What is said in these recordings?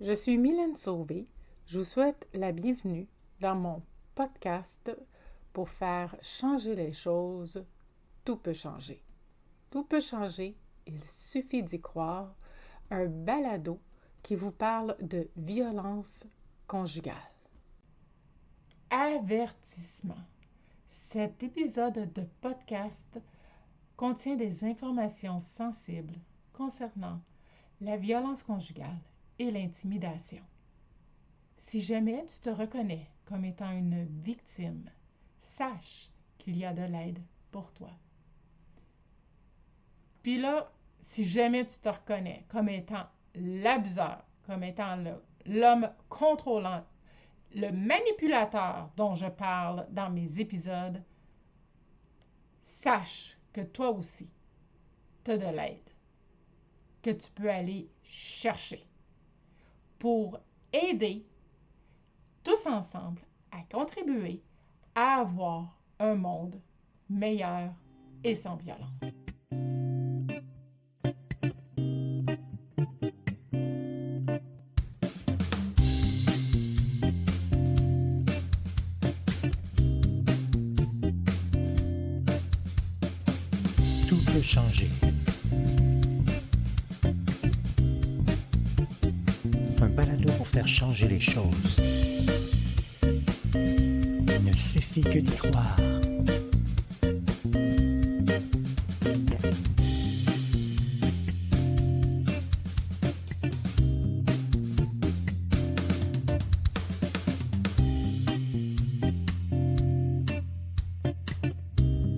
Je suis Mylène Sauvé. Je vous souhaite la bienvenue dans mon podcast pour faire changer les choses. Tout peut changer. Tout peut changer, il suffit d'y croire. Un balado qui vous parle de violence conjugale. Avertissement. Cet épisode de podcast contient des informations sensibles concernant la violence conjugale et l'intimidation. Si jamais tu te reconnais comme étant une victime, sache qu'il y a de l'aide pour toi. Puis là, si jamais tu te reconnais comme étant l'abuseur, comme étant l'homme contrôlant, le manipulateur dont je parle dans mes épisodes, sache que toi aussi, tu as de l'aide que tu peux aller chercher pour aider tous ensemble à contribuer à avoir un monde meilleur et sans violence. Tout peut changer. Un balado pour faire changer les choses. Il ne suffit que d'y croire.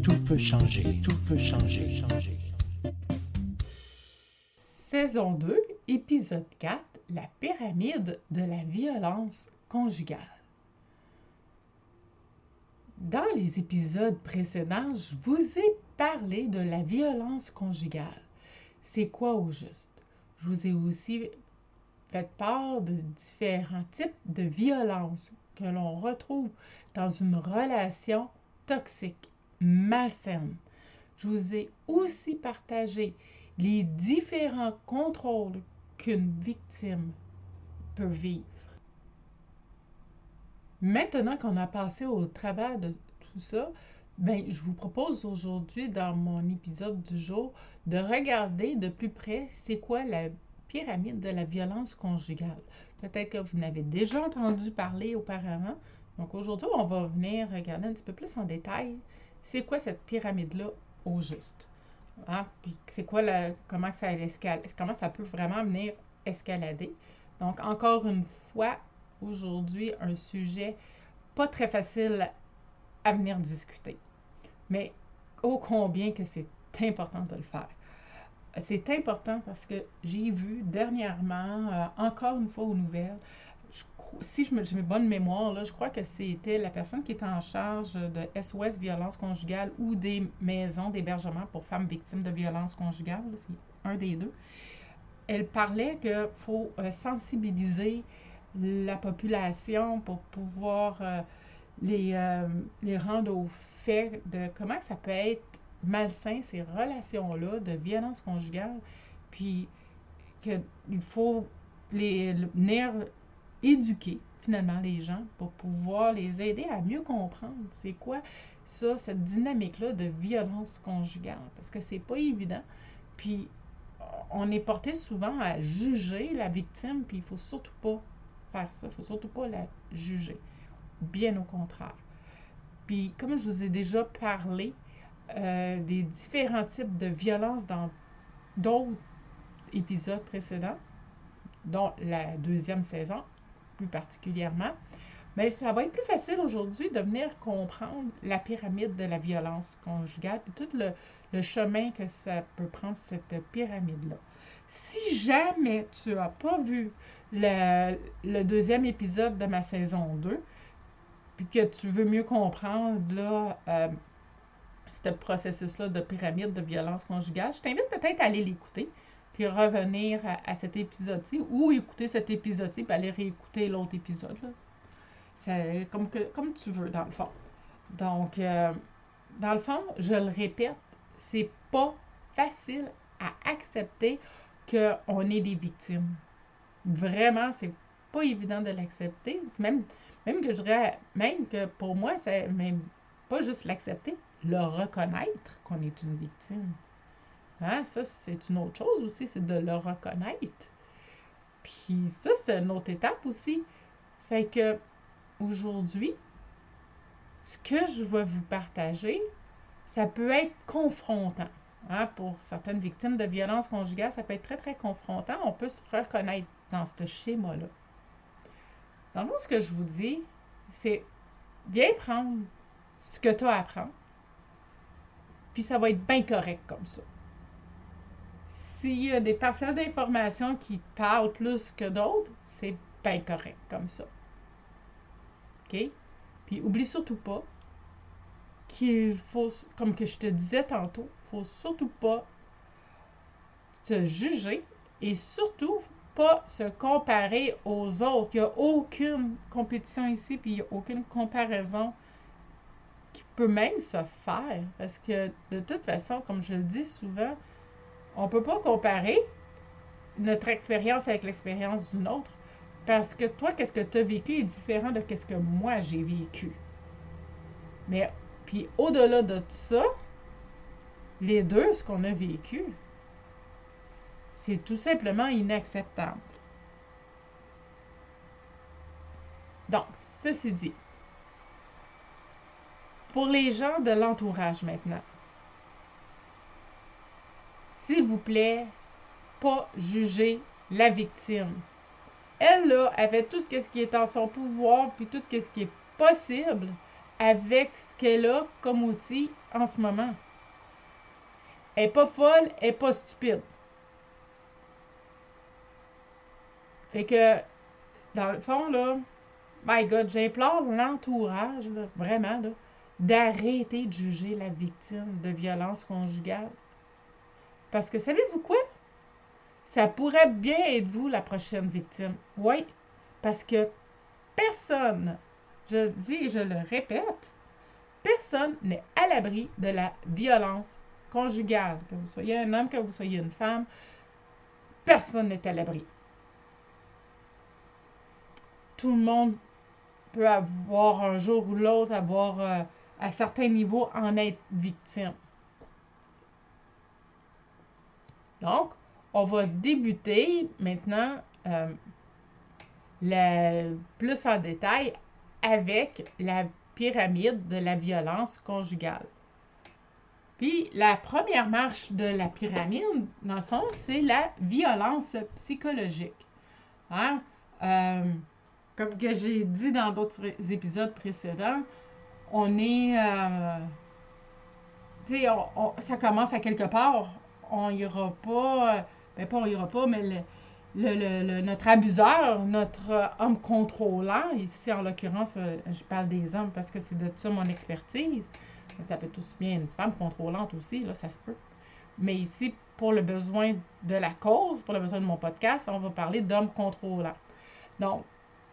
Tout peut changer, tout peut changer. Saison 2, épisode 4, la pyramide de la violence conjugale. Dans les épisodes précédents, je vous ai parlé de la violence conjugale. C'est quoi au juste? Je vous ai aussi fait part de différents types de violences que l'on retrouve dans une relation toxique, malsaine. Je vous ai aussi partagé les différents contrôles qu'une victime peut vivre. Maintenant qu'on a passé au travers de tout ça, je vous propose aujourd'hui, dans mon épisode du jour, de regarder de plus près c'est quoi la pyramide de la violence conjugale. Peut-être que vous n'avez déjà entendu parler auparavant. Donc aujourd'hui, on va venir regarder un petit peu plus en détail c'est quoi cette pyramide-là au juste. Hein? Puis c'est quoi comment ça peut vraiment venir escalader. Donc encore une fois, aujourd'hui, un sujet pas très facile à venir discuter. Mais ô combien que c'est important de le faire. C'est important parce que j'ai vu dernièrement, encore une fois aux nouvelles, si j'ai une bonne mémoire, là, je crois que c'était la personne qui était en charge de SOS violence conjugale ou des maisons d'hébergement pour femmes victimes de violence conjugale, c'est un des deux. Elle parlait qu'il faut sensibiliser la population pour pouvoir les rendre au fait de comment ça peut être malsain, ces relations-là de violence conjugale, puis qu'il faut venir éduquer finalement les gens pour pouvoir les aider à mieux comprendre c'est quoi ça, cette dynamique-là de violence conjugale, parce que c'est pas évident, puis on est porté souvent à juger la victime, puis il faut surtout pas faire ça, il faut surtout pas la juger, bien au contraire. Puis comme je vous ai déjà parlé des différents types de violences dans d'autres épisodes précédents, dont la deuxième saison plus particulièrement, mais ça va être plus facile aujourd'hui de venir comprendre la pyramide de la violence conjugale et tout le chemin que ça peut prendre, cette pyramide-là. Si jamais tu n'as pas vu le deuxième épisode de ma saison 2, puis que tu veux mieux comprendre là, ce processus-là de pyramide de violence conjugale, je t'invite peut-être à aller l'écouter, puis revenir à cet épisode-ci, ou écouter cet épisode-ci, puis aller réécouter l'autre épisode. Là. C'est comme tu veux, dans le fond. Donc, dans le fond, je le répète, c'est pas facile à accepter qu'on est des victimes. Vraiment, c'est pas évident de l'accepter. C'est même que je dirais, même que pour moi, c'est même pas juste l'accepter, le reconnaître qu'on est une victime. Hein? Ça, c'est une autre chose aussi, c'est de le reconnaître. Puis ça, c'est une autre étape aussi. Fait que aujourd'hui, ce que je vais vous partager, ça peut être confrontant. Hein? Pour certaines victimes de violences conjugales, ça peut être très, très confrontant. On peut se reconnaître dans ce schéma-là. Dans le fond, ce que je vous dis, c'est bien prendre ce que tu as à apprendre, puis ça va être bien correct comme ça. S'il y a des parcelles d'informations qui te parlent plus que d'autres, c'est bien correct comme ça. OK? Puis oublie surtout pas qu'il faut, comme que je te disais tantôt, il ne faut surtout pas se juger et surtout pas se comparer aux autres. Il n'y a aucune compétition ici, puis il n'y a aucune comparaison qui peut même se faire. Parce que de toute façon, comme je le dis souvent, on ne peut pas comparer notre expérience avec l'expérience d'une autre. Parce que toi, qu'est-ce que tu as vécu est différent de ce que moi j'ai vécu. Mais, puis au-delà de ça, les deux, ce qu'on a vécu, c'est tout simplement inacceptable. Donc, ceci dit, pour les gens de l'entourage maintenant, s'il vous plaît, pas juger la victime. Elle, là, elle fait tout ce qui est en son pouvoir, puis tout ce qui est possible avec ce qu'elle a comme outil en ce moment. Elle n'est pas folle, elle n'est pas stupide. Fait que, dans le fond, là, my God, j'implore l'entourage, là, vraiment, là, d'arrêter de juger la victime de violence conjugale. Parce que, savez-vous quoi? Ça pourrait bien être vous, la prochaine victime. Oui, parce que personne, je le dis et je le répète, personne n'est à l'abri de la violence conjugale. Que vous soyez un homme, que vous soyez une femme, personne n'est à l'abri. Tout le monde peut avoir un jour ou l'autre, à certains niveaux, en être victime. Donc, on va débuter maintenant plus en détail avec la pyramide de la violence conjugale. Puis, la première marche de la pyramide, dans le fond, c'est la violence psychologique. Hein? Comme que j'ai dit dans d'autres épisodes précédents, on est... tu sais, ça commence à quelque part. On n'ira pas... pas on n'ira pas, mais notre abuseur, notre homme contrôlant, ici en l'occurrence, je parle des hommes parce que c'est de ça mon expertise. Ça peut être aussi bien une femme contrôlante aussi, là, ça se peut. Mais ici, pour le besoin de la cause, pour le besoin de mon podcast, on va parler d'homme contrôlant. Donc,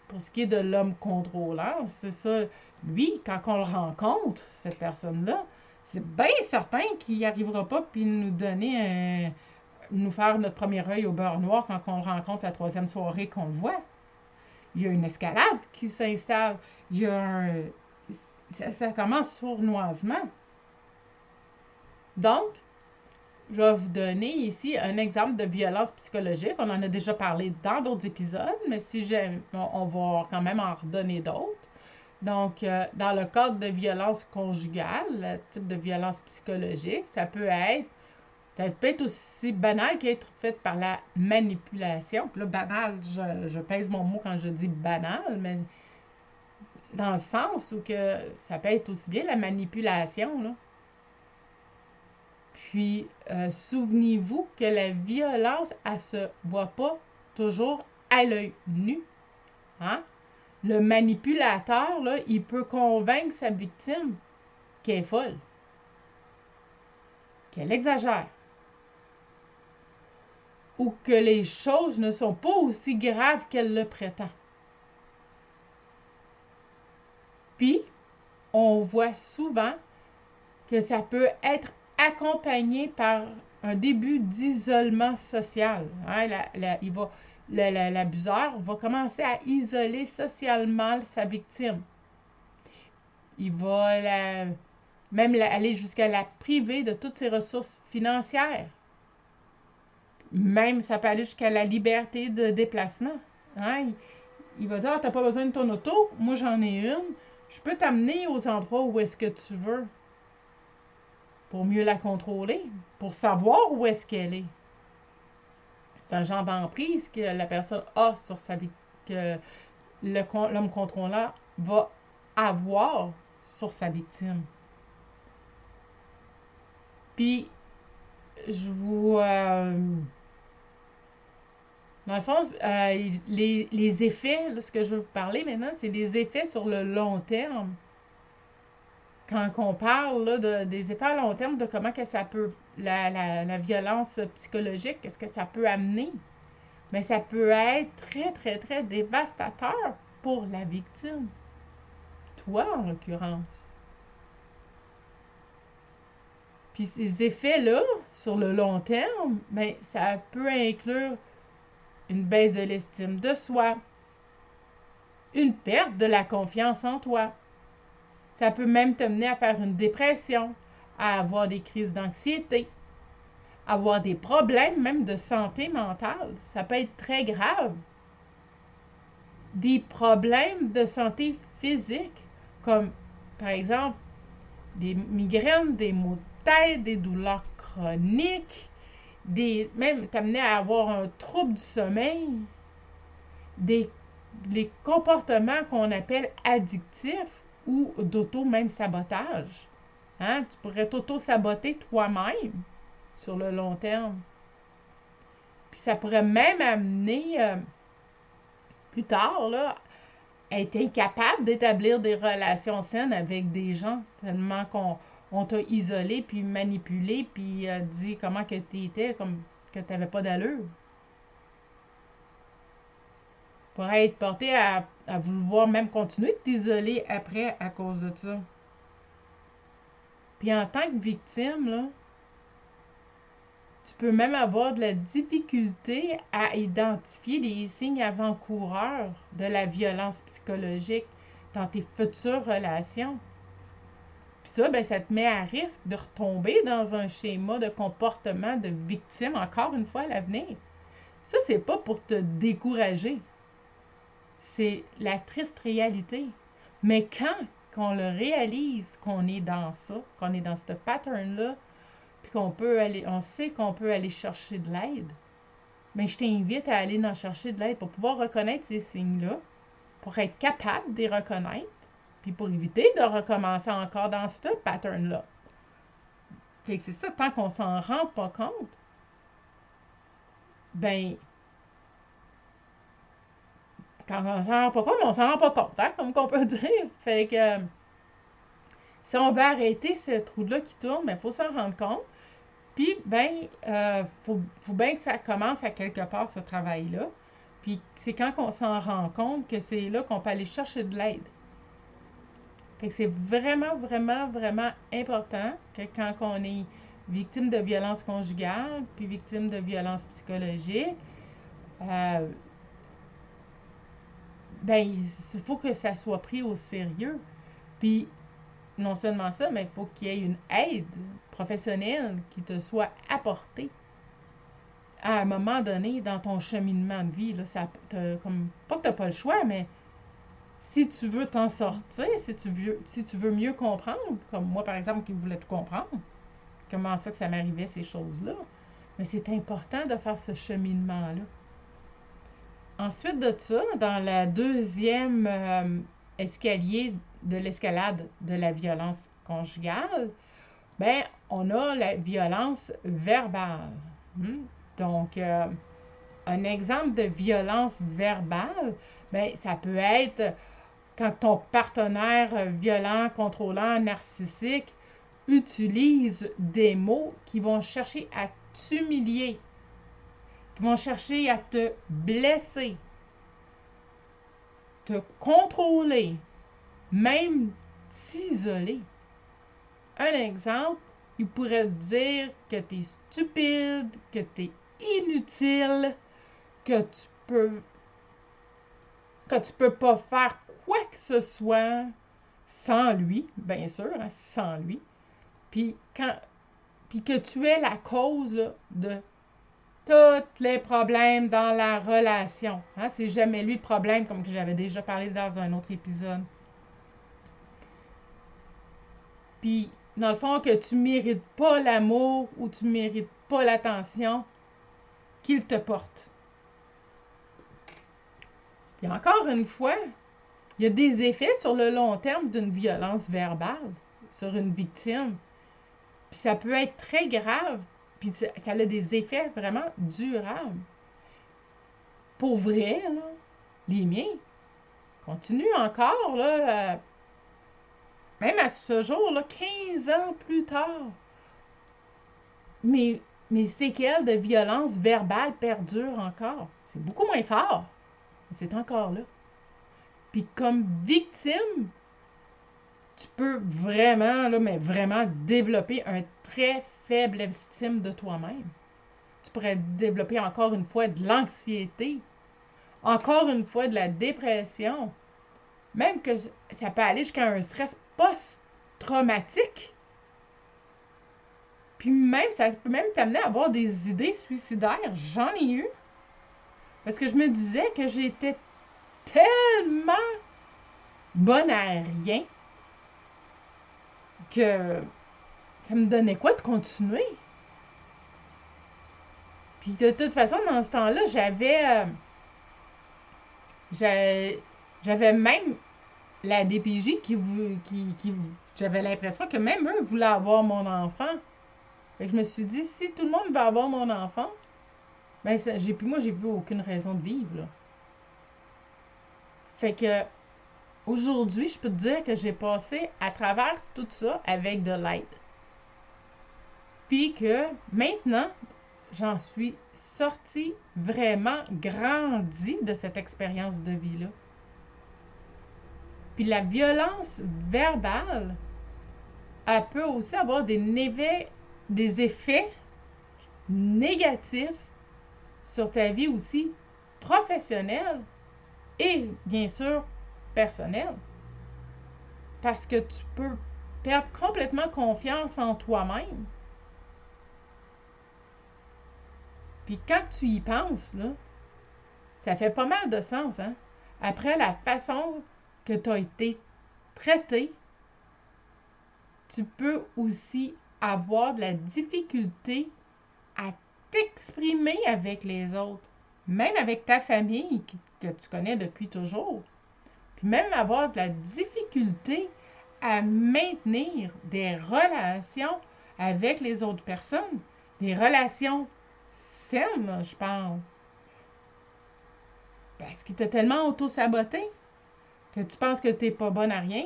pour ce qui est de l'homme contrôlant, c'est ça. Lui, quand on le rencontre, cette personne-là, c'est bien certain qu'il n'y arrivera pas puis nous faire notre premier œil au beurre noir quand on le rencontre la troisième soirée qu'on le voit. Il y a une escalade qui s'installe. Il y a ça commence sournoisement. Donc, je vais vous donner ici un exemple de violence psychologique. On en a déjà parlé dans d'autres épisodes, mais si j'aime, on va quand même en redonner d'autres. Donc, dans le cadre de violence conjugale, le type de violence psychologique, ça peut être aussi banal qu'être fait par la manipulation. Puis là, banal, je pèse mon mot quand je dis banal, mais dans le sens où que ça peut être aussi bien la manipulation, là. Puis, souvenez-vous que la violence, elle ne se voit pas toujours à l'œil nu. Hein? Le manipulateur, là, il peut convaincre sa victime qu'elle est folle, qu'elle exagère, ou que les choses ne sont pas aussi graves qu'elle le prétend. Puis, on voit souvent que ça peut être accompagné par un début d'isolement social. Hein? l'abuseur va commencer à isoler socialement sa victime. Il va aller jusqu'à la priver de toutes ses ressources financières. Même, ça peut aller jusqu'à la liberté de déplacement. Hein? Il va dire, t'as pas besoin de ton auto, moi j'en ai une, je peux t'amener aux endroits où est-ce que tu veux pour mieux la contrôler, pour savoir où est-ce qu'elle est. C'est un genre d'emprise que la personne a sur sa vie, que l'homme contrôlant va avoir sur sa victime. Puis, je vous... dans le fond, les effets, là, ce que je veux vous parler maintenant, c'est des effets sur le long terme. Quand on parle là, des effets à long terme, de comment que ça peut, la violence psychologique, qu'est-ce que ça peut amener, mais ça peut être très, très, très dévastateur pour la victime. Toi, en l'occurrence. Puis ces effets-là, sur le long terme, bien, ça peut inclure une baisse de l'estime de soi, une perte de la confiance en toi. Ça peut même te mener à faire une dépression, à avoir des crises d'anxiété, avoir des problèmes même de santé mentale. Ça peut être très grave. Des problèmes de santé physique, comme par exemple des migraines, des maux de tête, des douleurs chroniques, même t'amener à avoir un trouble du sommeil, les comportements qu'on appelle addictifs ou d'auto-même sabotage. Hein? Tu pourrais t'auto-saboter toi-même sur le long terme. Puis ça pourrait même amener plus tard là, à être incapable d'établir des relations saines avec des gens, tellement qu'on t'a isolé, puis manipulé, puis dit comment que tu étais, comme que tu n'avais pas d'allure. Pourrait être porté à vouloir même continuer de t'isoler après à cause de ça. Puis en tant que victime, là, tu peux même avoir de la difficulté à identifier les signes avant-coureurs de la violence psychologique dans tes futures relations. Puis ça, ben, ça te met à risque de retomber dans un schéma de comportement de victime encore une fois à l'avenir. Ça, c'est pas pour te décourager. C'est la triste réalité. Mais quand on le réalise qu'on est dans ça, qu'on est dans ce pattern-là, puis on sait qu'on peut aller chercher de l'aide, mais je t'invite à aller en chercher de l'aide pour pouvoir reconnaître ces signes-là, pour être capable de les reconnaître, puis pour éviter de recommencer encore dans ce pattern-là. Fait que c'est ça, tant qu'on s'en rend pas compte, ben, quand on s'en rend pas compte, on s'en rend pas compte, hein, comme qu'on peut dire. Fait que si on veut arrêter cette roue-là qui tourne, il faut s'en rendre compte. Puis, ben, faut bien que ça commence à quelque part, ce travail-là. Puis, c'est quand on s'en rend compte que c'est là qu'on peut aller chercher de l'aide. Fait que c'est vraiment, vraiment, vraiment important que quand on est victime de violence conjugale, puis victime de violence psychologique, ben, il faut que ça soit pris au sérieux. Puis, non seulement ça, mais il faut qu'il y ait une aide professionnelle qui te soit apportée à un moment donné dans ton cheminement de vie. Là, comme, pas que tu n'as pas le choix, mais si tu veux t'en sortir, si tu veux mieux comprendre, comme moi par exemple qui voulais tout comprendre, comment ça que ça m'arrivait ces choses-là, mais c'est important de faire ce cheminement-là. Ensuite de ça, dans la deuxième escalier de l'escalade de la violence conjugale, ben, on a la violence verbale. Donc, un exemple de violence verbale, ben, ça peut être quand ton partenaire violent, contrôlant, narcissique utilise des mots qui vont chercher à t'humilier, qui vont chercher à te blesser, te contrôler, même t'isoler. Un exemple, il pourrait te dire que tu es stupide, que tu es inutile, que tu peux pas faire quoi que ce soit sans lui, bien sûr, hein, sans lui. Puis que tu es la cause là, de tous les problèmes dans la relation. Hein? C'est jamais lui le problème, comme que j'avais déjà parlé dans un autre épisode. Puis, dans le fond, que tu mérites pas l'amour ou tu mérites pas l'attention qu'il te porte. Puis encore une fois, il y a des effets sur le long terme d'une violence verbale sur une victime. Puis ça peut être très grave, puis ça a des effets vraiment durables. Pour vrai, là, les miens continuent encore, là, même à ce jour, là, 15 ans plus tard. Mes séquelles de violence verbale perdurent encore. C'est beaucoup moins fort, mais c'est encore là. Puis comme victime, tu peux vraiment, là, mais vraiment développer un très faible estime de toi-même. Tu pourrais développer encore une fois de l'anxiété, encore une fois de la dépression, même que ça peut aller jusqu'à un stress post-traumatique. Puis même, ça peut même t'amener à avoir des idées suicidaires. J'en ai eu. Parce que je me disais que j'étais tellement bonne à rien que ça me donnait quoi de continuer? Puis de toute façon, dans ce temps-là, j'avais même la DPJ qui j'avais l'impression que même eux voulaient avoir mon enfant. Fait que je me suis dit, si tout le monde veut avoir mon enfant, ben j'ai plus aucune raison de vivre, là. Fait que aujourd'hui, je peux te dire que j'ai passé à travers tout ça avec de l'aide. Puis que maintenant, j'en suis sortie vraiment grandie de cette expérience de vie-là. Puis la violence verbale, elle peut aussi avoir des effets négatifs sur ta vie aussi professionnelle et bien sûr personnelle. Parce que tu peux perdre complètement confiance en toi-même. Puis quand tu y penses, là, ça fait pas mal de sens, hein? Après la façon que tu as été traité, tu peux aussi avoir de la difficulté à t'exprimer avec les autres, même avec ta famille que tu connais depuis toujours. Puis même avoir de la difficulté à maintenir des relations avec les autres personnes, des relations saines, je parle. Parce qu'il t'a tellement auto-saboté que tu penses que tu n'es pas bonne à rien,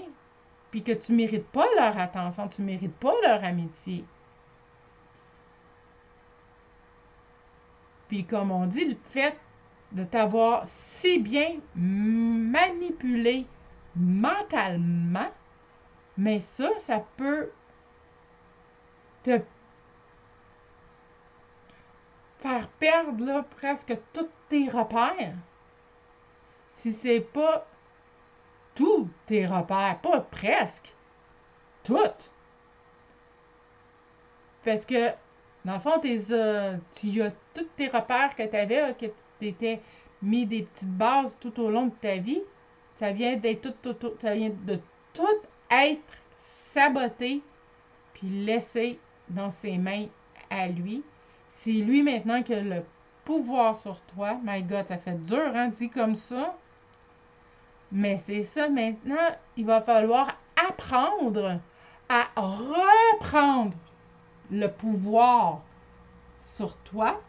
puis que tu ne mérites pas leur attention, tu ne mérites pas leur amitié. Puis comme on dit, le fait de t'avoir si bien manipulé mentalement, mais ça peut te faire perdre là, presque tous tes repères. Si c'est pas tous tes repères, pas presque, toutes. Parce que, dans le fond, tu as tous tes repères que tu avais, que tu t'étais mis des petites bases tout au long de ta vie. Ça vient ça vient de tout être saboté puis laissé dans ses mains à lui. C'est lui maintenant qui a le pouvoir sur toi. My God, ça fait dur, hein, dit comme ça. Mais c'est ça, maintenant, il va falloir apprendre à reprendre le pouvoir sur toi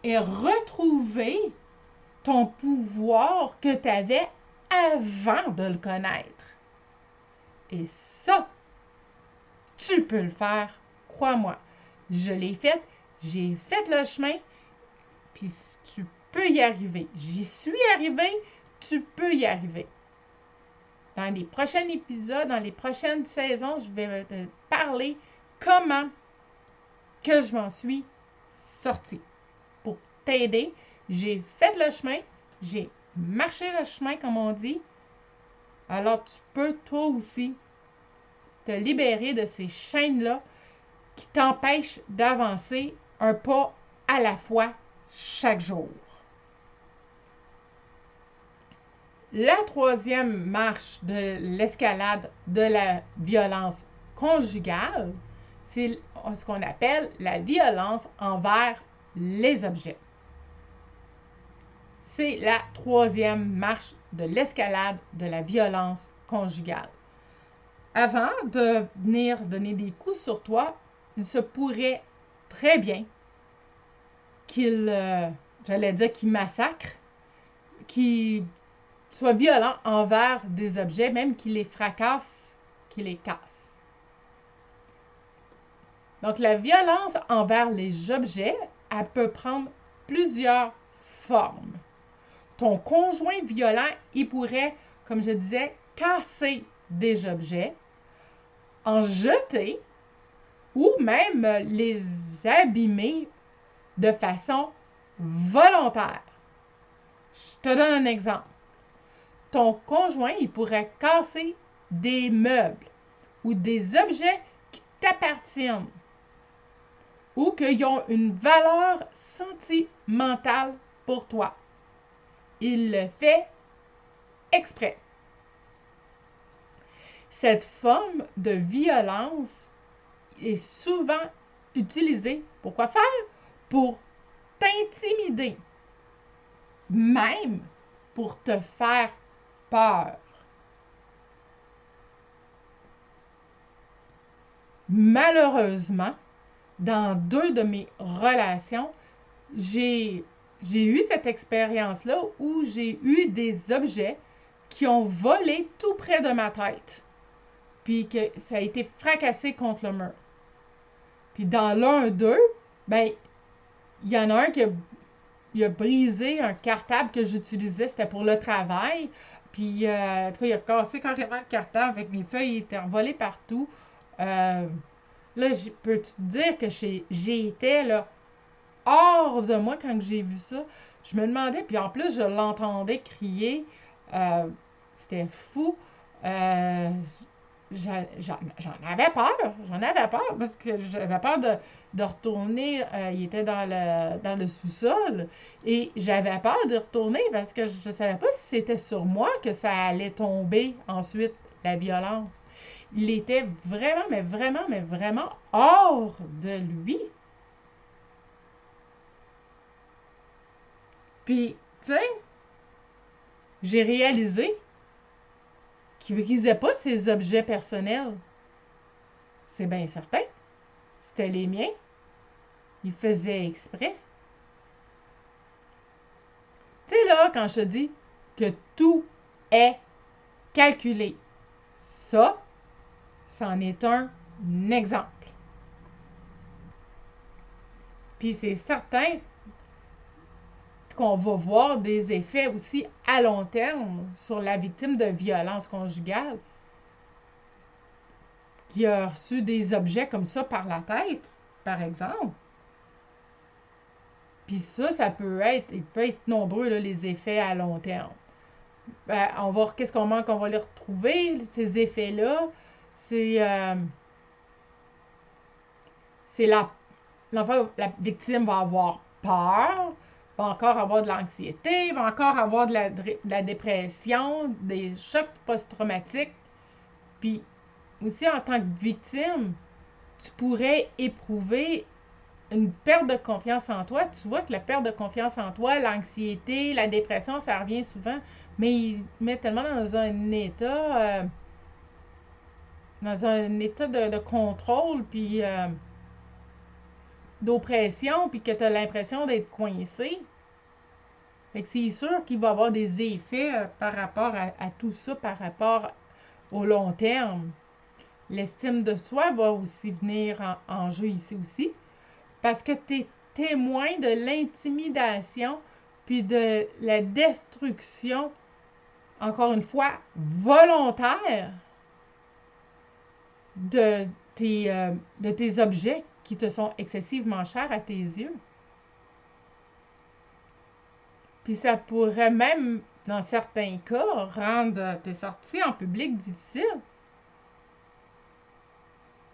et retrouver ton pouvoir que tu avais avant de le connaître. Et ça, tu peux le faire, crois-moi. Je l'ai fait, j'ai fait le chemin, puis tu peux y arriver. J'y suis arrivée, tu peux y arriver. Dans les prochains épisodes, dans les prochaines saisons, je vais te parler comment que je m'en suis sortie pour t'aider, j'ai fait le chemin, j'ai marché le chemin, comme on dit. Alors, tu peux toi aussi te libérer de ces chaînes-là qui t'empêchent d'avancer un pas à la fois chaque jour. La troisième marche de l'escalade de la violence conjugale, c'est ce qu'on appelle la violence envers les objets. C'est la troisième marche de l'escalade de la violence conjugale. Avant de venir donner des coups sur toi, il se pourrait très bien qu'il, j'allais dire qu'il massacre, qu'il soit violent envers des objets, même qu'il les fracasse, qu'il les casse. Donc, la violence envers les objets, elle peut prendre plusieurs formes. Ton conjoint violent, il pourrait, comme je disais, casser des objets, en jeter ou même les abîmer de façon volontaire. Je te donne un exemple. Ton conjoint, il pourrait casser des meubles ou des objets qui t'appartiennent ou qui ont une valeur sentimentale pour toi. Il le fait exprès. Cette forme de violence est souvent utilisée pour quoi faire? Pour t'intimider, même pour te faire peur. Malheureusement, dans 2 de mes relations, j'ai eu cette expérience-là où j'ai eu des objets qui ont volé tout près de ma tête, puis que ça a été fracassé contre le mur. Puis dans l'un d'eux, ben, il y en a un qui a brisé un cartable que j'utilisais, c'était pour le travail. Puis, en tout cas, il a cassé carrément le cartable avec mes feuilles, il était envolé partout. Là, je peux te dire que j'étais là, hors de moi quand j'ai vu ça. Je me demandais, puis en plus, je l'entendais crier. C'était fou. J'en avais peur parce que j'avais peur de retourner. Il était dans le sous-sol et j'avais peur de retourner parce que je ne savais pas si c'était sur moi que ça allait tomber ensuite, la violence. Il était vraiment, mais vraiment hors de lui. Puis, tu sais, j'ai réalisé qu'il ne brisait pas ses objets personnels. C'est bien certain. C'était les miens. Il faisait exprès. Tu sais là, quand je te dis que tout est calculé, ça, c'en est un exemple. Puis c'est certain qu'on va voir des effets aussi à long terme sur la victime de violence conjugale qui a reçu des objets comme ça par la tête, par exemple. Puis ça, il peut être nombreux, là, les effets à long terme. Ben, on va voir qu'est-ce qu'on manque, on va les retrouver, ces effets-là. C'est la victime va avoir peur, va encore avoir de l'anxiété, va encore avoir de la dépression, des chocs post-traumatiques. Puis aussi, en tant que victime, tu pourrais éprouver une perte de confiance en toi. Tu vois que la perte de confiance en toi, l'anxiété, la dépression, ça revient souvent, mais il met tellement dans un état de contrôle, puis d'oppression, puis que tu as l'impression d'être coincé. Fait que c'est sûr qu'il va y avoir des effets par rapport à tout ça, par rapport au long terme. L'estime de soi va aussi venir en jeu ici aussi, parce que tu es témoin de l'intimidation puis de la destruction, encore une fois, volontaire de tes objets qui te sont excessivement chers à tes yeux. Puis ça pourrait même, dans certains cas, rendre tes sorties en public difficiles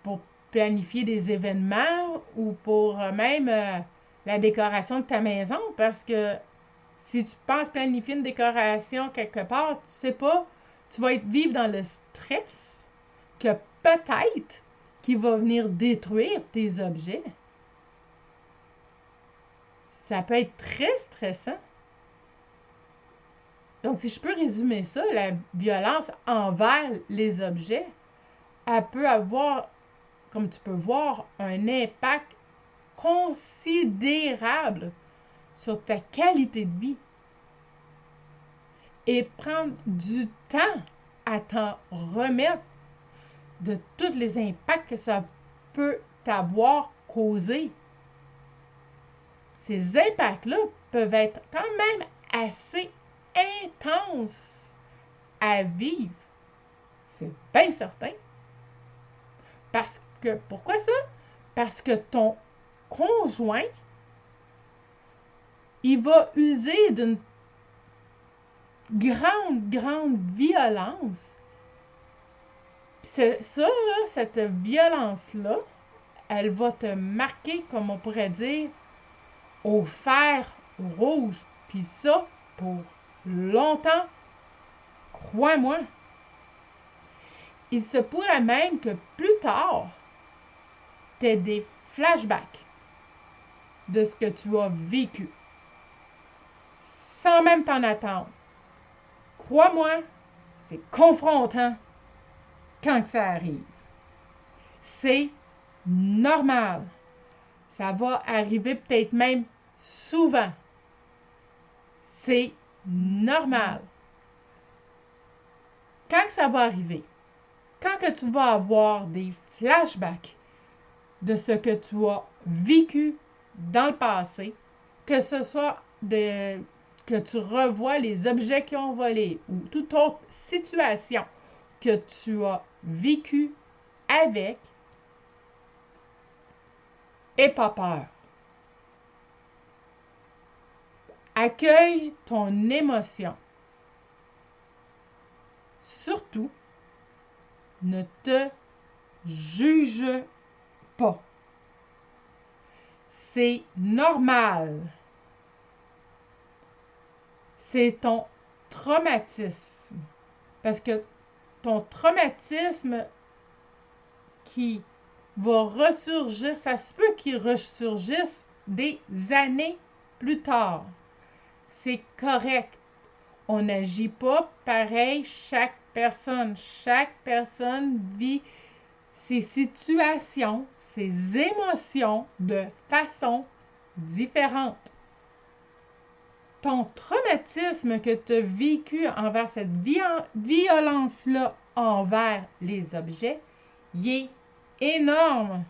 pour planifier des événements ou pour même la décoration de ta maison. Parce que si tu penses planifier une décoration quelque part, tu sais pas, tu vas vivre dans le stress que peut-être qui va venir détruire tes objets. Ça peut être très stressant. Donc, si je peux résumer ça, la violence envers les objets, elle peut avoir, comme tu peux voir, un impact considérable sur ta qualité de vie. Et prendre du temps à t'en remettre de tous les impacts que ça peut t'avoir causé. Ces impacts-là peuvent être quand même assez intenses à vivre. C'est bien certain. Parce que, pourquoi ça? Parce que ton conjoint, il va user d'une grande violence. Ça, là, cette violence-là, elle va te marquer, comme on pourrait dire, au fer rouge. Puis ça, pour longtemps, crois-moi. Il se pourrait même que plus tard, tu aies des flashbacks de ce que tu as vécu, sans même t'en attendre. Crois-moi, c'est confrontant quand ça arrive. C'est normal. Ça va arriver peut-être même souvent. C'est normal. Quand ça va arriver, quand que tu vas avoir des flashbacks de ce que tu as vécu dans le passé, que ce soit que tu revois les objets qui ont volé ou toute autre situation que tu as vécu avec, n'aie pas peur. Accueille ton émotion. Surtout, ne te juge pas. C'est normal. C'est ton traumatisme. Parce que ton traumatisme qui va ressurgir, ça se peut qu'il ressurgisse des années plus tard. C'est correct. On n'agit pas pareil chaque personne. Chaque personne vit ses situations, ses émotions de façon différente. Ton traumatisme que tu as vécu envers cette violence-là envers les objets, il est énorme.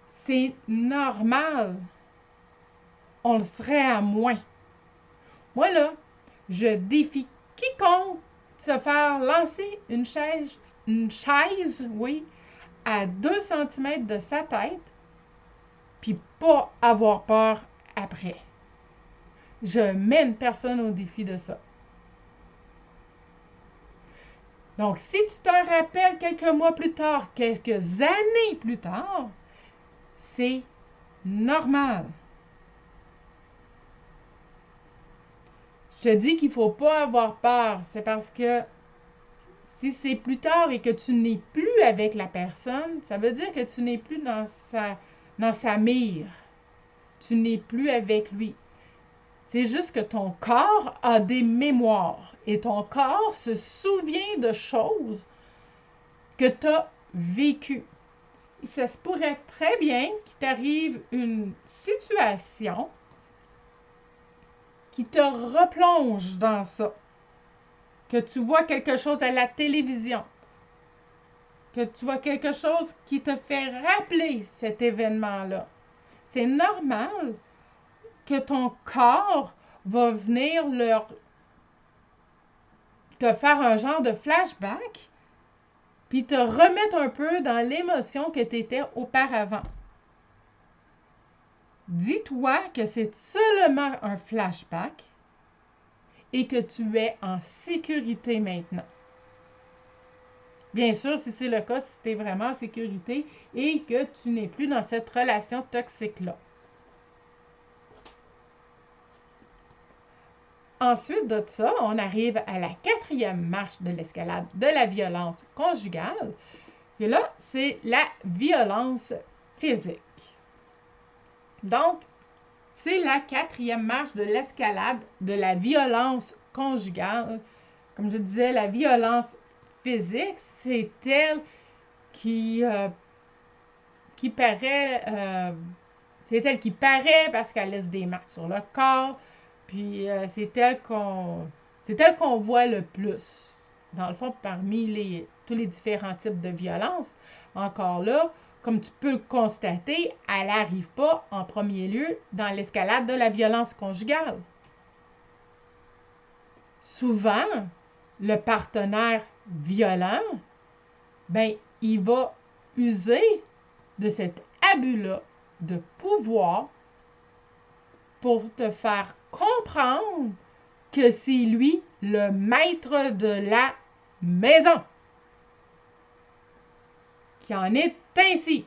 C'est normal. On le serait à moins. Moi, là, je défie quiconque de se faire lancer une chaise, oui, à 2 cm de sa tête, puis pas avoir peur après. Je mets une personne au défi de ça. Donc, si tu t'en rappelles quelques mois plus tard, quelques années plus tard, c'est normal. Je te dis qu'il ne faut pas avoir peur. C'est parce que si c'est plus tard et que tu n'es plus avec la personne, ça veut dire que tu n'es plus dans sa mire. Tu n'es plus avec lui. C'est juste que ton corps a des mémoires et ton corps se souvient de choses que tu as vécues. Ça se pourrait très bien qu'il t'arrive une situation qui te replonge dans ça. Que tu vois quelque chose à la télévision. Que tu vois quelque chose qui te fait rappeler cet événement-là. C'est normal que ton corps va venir te faire un genre de flashback, puis te remettre un peu dans l'émotion que tu étais auparavant. Dis-toi que c'est seulement un flashback, et que tu es en sécurité maintenant. Bien sûr, si c'est le cas, si tu es vraiment en sécurité et que tu n'es plus dans cette relation toxique-là. Ensuite de ça, on arrive à la 4e marche de l'escalade de la violence conjugale. Et là, c'est la violence physique. Donc, c'est la 4e marche de l'escalade de la violence conjugale. Comme je disais, la violence physique, c'est elle qui paraît, c'est elle qui paraît parce qu'elle laisse des marques sur le corps, puis c'est elle qu'on voit le plus. Dans le fond, parmi tous les différents types de violence, encore là, comme tu peux le constater, elle n'arrive pas en premier lieu dans l'escalade de la violence conjugale. Souvent, le partenaire violent, ben, il va user de cet abus-là de pouvoir pour te faire comprendre que c'est lui le maître de la maison. Qu'il en est ainsi.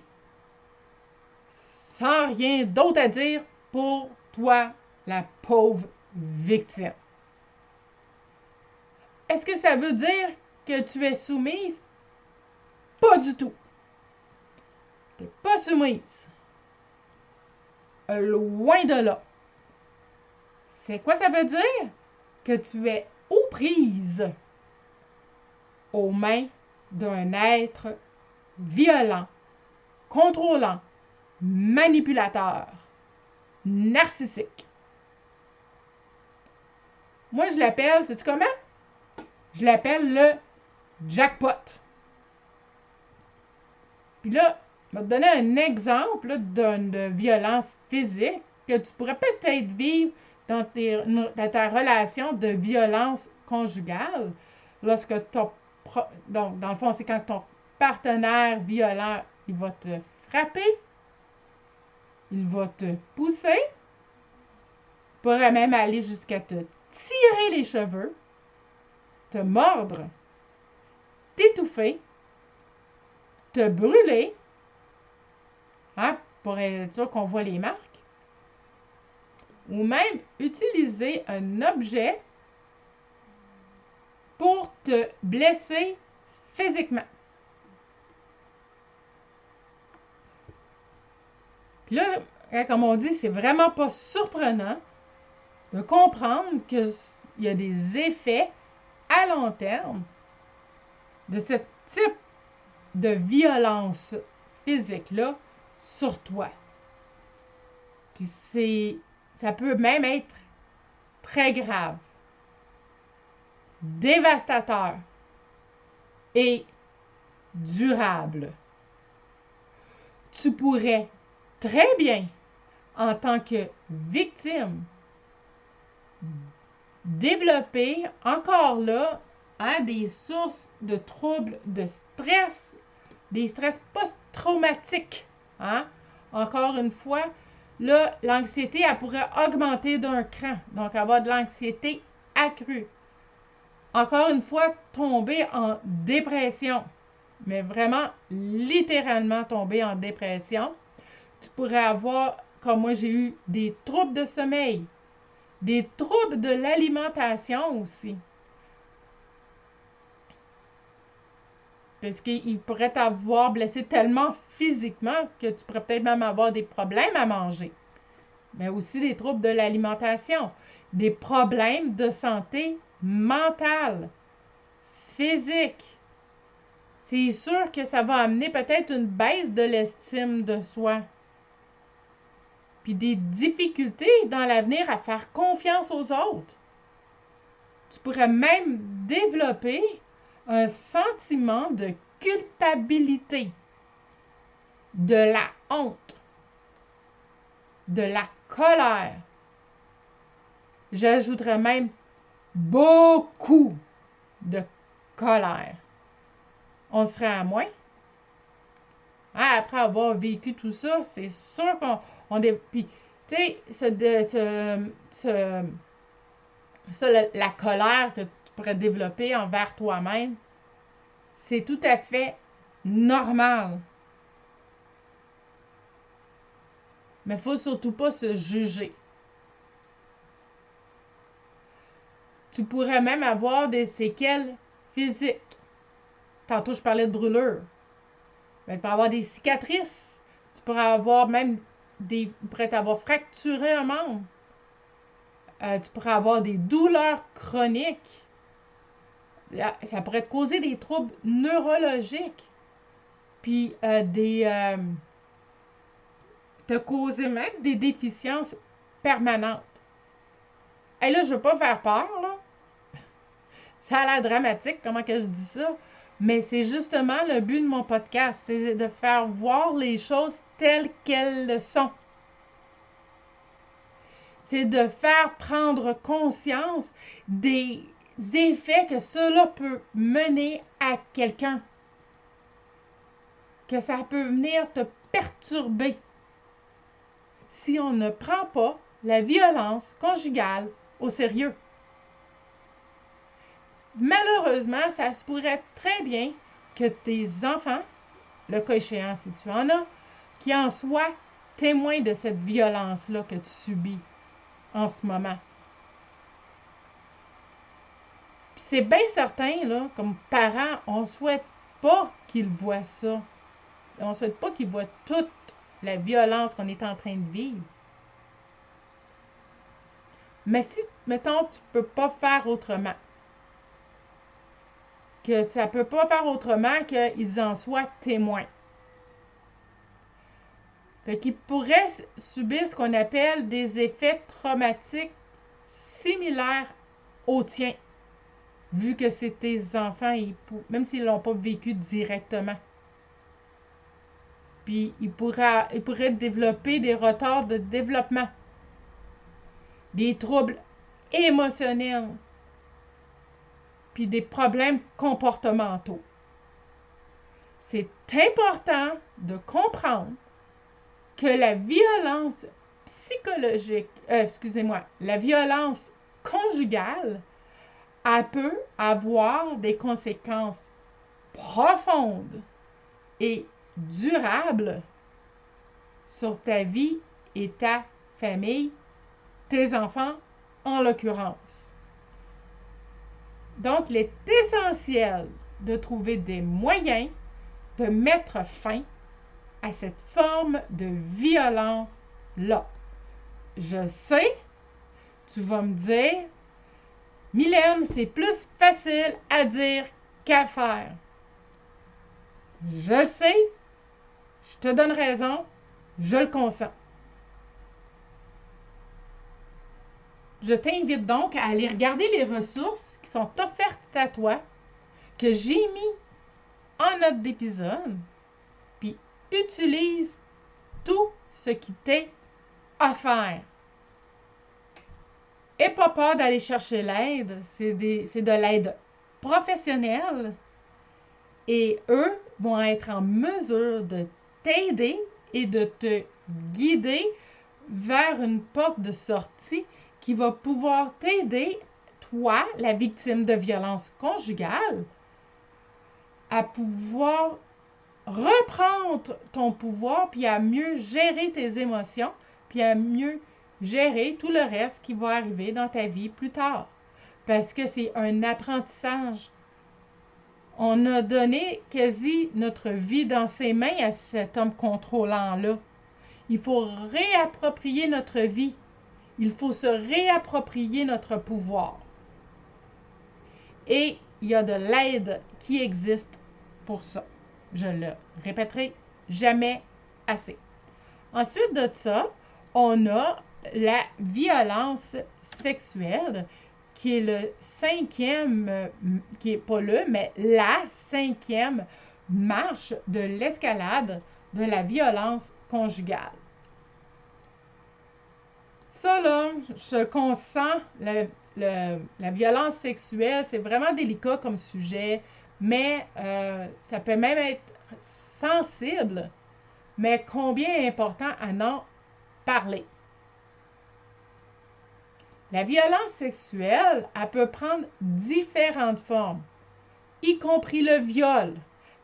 Sans rien d'autre à dire pour toi, la pauvre victime. Est-ce que ça veut dire que tu es soumise? Pas du tout. Tu n'es pas soumise. Loin de là. C'est quoi ça veut dire? Que tu es aux prises aux mains d'un être violent, contrôlant, manipulateur, narcissique. Moi, je l'appelle, sais-tu comment? Je l'appelle le jackpot. Puis là, je vais te donner un exemple de violence physique que tu pourrais peut-être vivre dans ta relation de violence conjugale lorsque donc, dans le fond, c'est quand ton partenaire violent, il va te frapper, il va te pousser, il pourrait même aller jusqu'à te tirer les cheveux, te mordre, t'étouffer, te brûler, hein, pour être sûr qu'on voit les marques, ou même utiliser un objet pour te blesser physiquement. Puis là, comme on dit, c'est vraiment pas surprenant de comprendre qu'il y a des effets à long terme de ce type de violence physique-là sur toi. Puis ça peut même être très grave, dévastateur et durable. Tu pourrais très bien, en tant que victime, développer encore là des sources de troubles, de stress, des stress post-traumatiques. Hein? Encore une fois, là, l'anxiété, elle pourrait augmenter d'un cran, donc avoir de l'anxiété accrue. Encore une fois, tomber en dépression, mais vraiment littéralement tomber en dépression. Tu pourrais avoir, comme moi j'ai eu, des troubles de sommeil, des troubles de l'alimentation aussi. Parce qu'il pourrait t'avoir blessé tellement physiquement que tu pourrais peut-être même avoir des problèmes à manger. Mais aussi des troubles de l'alimentation, des problèmes de santé mentale, physique. C'est sûr que ça va amener peut-être une baisse de l'estime de soi. Puis des difficultés dans l'avenir à faire confiance aux autres. Tu pourrais même développer un sentiment de culpabilité, de la honte, de la colère. J'ajouterais même beaucoup de colère. On serait à moins. Hein, après avoir vécu tout ça, c'est sûr qu'on... Puis, tu sais, ça, la colère que tu pourrais développer envers toi-même, c'est tout à fait normal. Mais il ne faut surtout pas se juger. Tu pourrais même avoir des séquelles physiques. Tantôt, je parlais de brûlures. Mais tu peux avoir des cicatrices. Tu pourrais avoir même tu pourrais t'avoir fracturé un membre. Tu pourrais avoir des douleurs chroniques. Ça pourrait te causer des troubles neurologiques. Puis te causer même des déficiences permanentes. Et là, je veux pas faire peur, là. Ça a l'air dramatique, comment que je dis ça. Mais c'est justement le but de mon podcast, c'est de faire voir les choses telles qu'elles sont. C'est de faire prendre conscience des effets que cela peut mener à quelqu'un. Que ça peut venir te perturber si on ne prend pas la violence conjugale au sérieux. Malheureusement, ça se pourrait très bien que tes enfants, le cas échéant si tu en as, qui en soient témoins de cette violence-là que tu subis en ce moment. Puis c'est bien certain, là, comme parents, on ne souhaite pas qu'ils voient ça. On ne souhaite pas qu'ils voient toute la violence qu'on est en train de vivre. Mais si, mettons, tu ne peux pas faire autrement, que ça ne peut pas faire autrement qu'ils en soient témoins. Fait qu'ils pourraient subir ce qu'on appelle des effets traumatiques similaires aux tiens, vu que c'est tes enfants, même s'ils ne l'ont pas vécu directement. Puis ils pourraient développer des retards de développement, des troubles émotionnels, puis des problèmes comportementaux. C'est important de comprendre que la violence psychologique, la violence conjugale, elle peut avoir des conséquences profondes et durables sur ta vie et ta famille, tes enfants en l'occurrence. Donc, il est essentiel de trouver des moyens de mettre fin à cette forme de violence-là. Je sais, tu vas me dire, Mylène, c'est plus facile à dire qu'à faire. Je sais, je te donne raison, je le consens. Je t'invite donc à aller regarder les ressources qui sont offertes à toi, que j'ai mis en note d'épisode, puis utilise tout ce qui t'est offert. Et pas peur d'aller chercher l'aide, c'est de l'aide professionnelle et eux vont être en mesure de t'aider et de te guider vers une porte de sortie qui va pouvoir t'aider, toi, la victime de violence conjugale, à pouvoir reprendre ton pouvoir, puis à mieux gérer tes émotions, puis à mieux gérer tout le reste qui va arriver dans ta vie plus tard. Parce que c'est un apprentissage. On a donné quasi notre vie dans ses mains à cet homme contrôlant-là. Il faut réapproprier notre vie. Il faut se réapproprier notre pouvoir. Et il y a de l'aide qui existe pour ça. Je le répéterai jamais assez. Ensuite de ça, on a la violence sexuelle, qui est le cinquième, qui n'est pas mais la cinquième marche de l'escalade de la violence conjugale. Ça, là, je consens, la violence sexuelle, c'est vraiment délicat comme sujet, mais ça peut même être sensible, mais combien important à en parler. La violence sexuelle, elle peut prendre différentes formes, y compris le viol,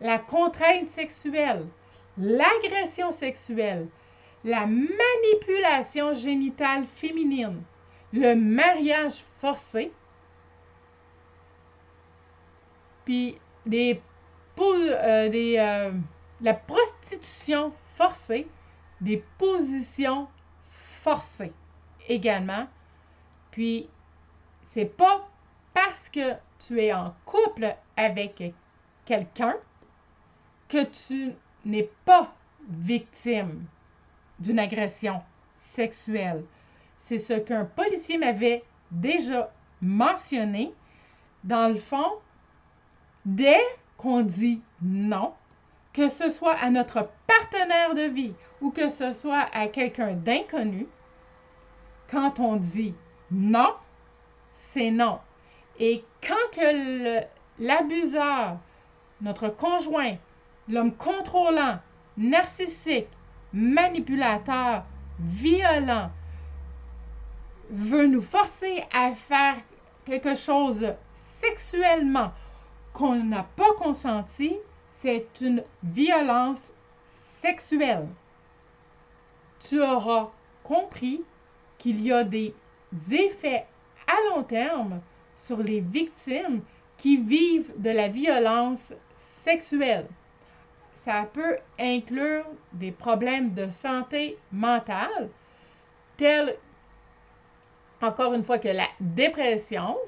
la contrainte sexuelle, l'agression sexuelle, la manipulation génitale féminine, le mariage forcé, puis la prostitution forcée, des positions forcées également. Puis, c'est pas parce que tu es en couple avec quelqu'un que tu n'es pas victime d'une agression sexuelle. C'est ce qu'un policier m'avait déjà mentionné. Dans le fond, dès qu'on dit non, que ce soit à notre partenaire de vie ou que ce soit à quelqu'un d'inconnu, quand on dit non, c'est non. Et quand que l'abuseur, notre conjoint, l'homme contrôlant, narcissique, manipulateur, violent, veut nous forcer à faire quelque chose sexuellement qu'on n'a pas consenti, c'est une violence sexuelle. Tu auras compris qu'il y a des effets à long terme sur les victimes qui vivent de la violence sexuelle. Ça peut inclure des problèmes de santé mentale, tels, encore une fois, que la dépression,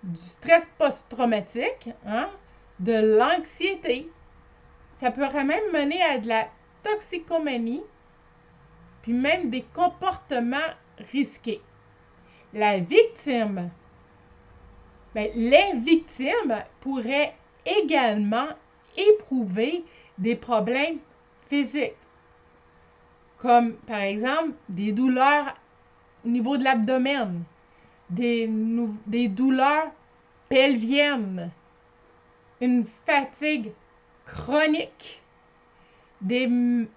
du stress post-traumatique, de l'anxiété. Ça pourrait même mener à de la toxicomanie, puis même des comportements risqués. La victime, les victimes pourraient également éprouver des problèmes physiques, comme par exemple des douleurs au niveau de l'abdomen, des douleurs pelviennes, une fatigue chronique, des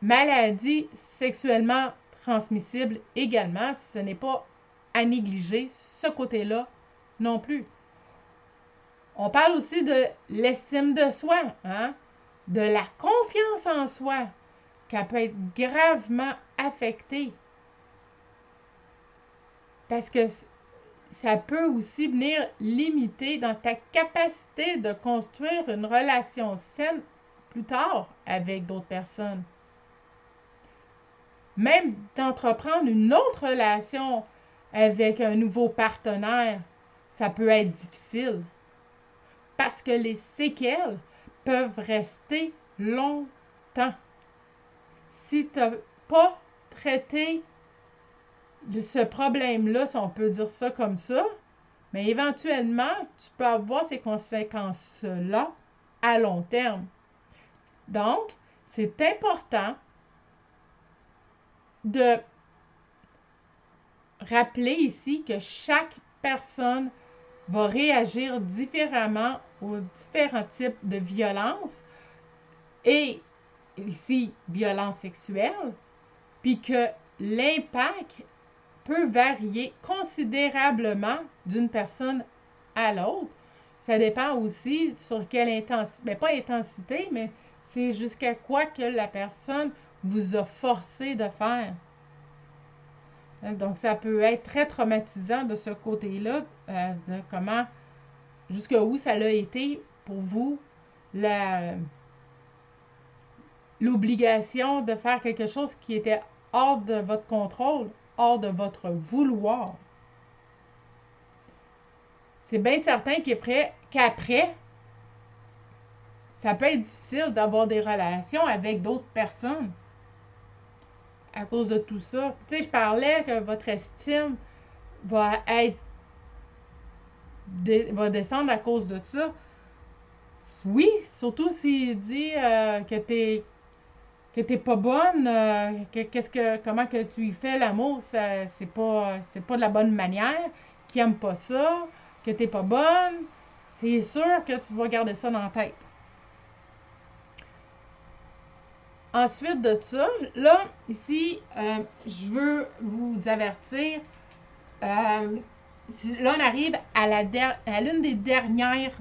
maladies sexuellement transmissibles également. Ce n'est pas à négliger ce côté-là non plus. On parle aussi de l'estime de soi, de la confiance en soi, qui peut être gravement affectée. Parce que ça peut aussi venir limiter dans ta capacité de construire une relation saine plus tard avec d'autres personnes. Même d'entreprendre une autre relation avec un nouveau partenaire, ça peut être difficile. Parce que les séquelles peuvent rester longtemps. Si tu n'as pas traité de ce problème-là, si on peut dire ça comme ça, mais éventuellement, tu peux avoir ces conséquences-là à long terme. Donc, c'est important de rappeler ici que chaque personne va réagir différemment aux différents types de violences, et ici, violence sexuelle, puis que l'impact peut varier considérablement d'une personne à l'autre. Ça dépend aussi sur quelle intensité, mais pas intensité, mais c'est jusqu'à quoi que la personne vous a forcé de faire. Donc, ça peut être très traumatisant de ce côté-là, de comment, jusqu'où ça a été pour vous l'obligation de faire quelque chose qui était hors de votre contrôle, hors de votre vouloir. C'est bien certain qu'après, ça peut être difficile d'avoir des relations avec d'autres personnes à cause de tout ça. Tu sais, je parlais que votre estime va descendre à cause de ça. Oui, surtout s'il dit que t'es pas bonne, comment que tu y fais l'amour, c'est pas de la bonne manière, qu'il aime pas ça, que t'es pas bonne, c'est sûr que tu vas garder ça dans la tête. Ensuite de ça, là, ici, je veux vous avertir là, on arrive à l'une des dernières,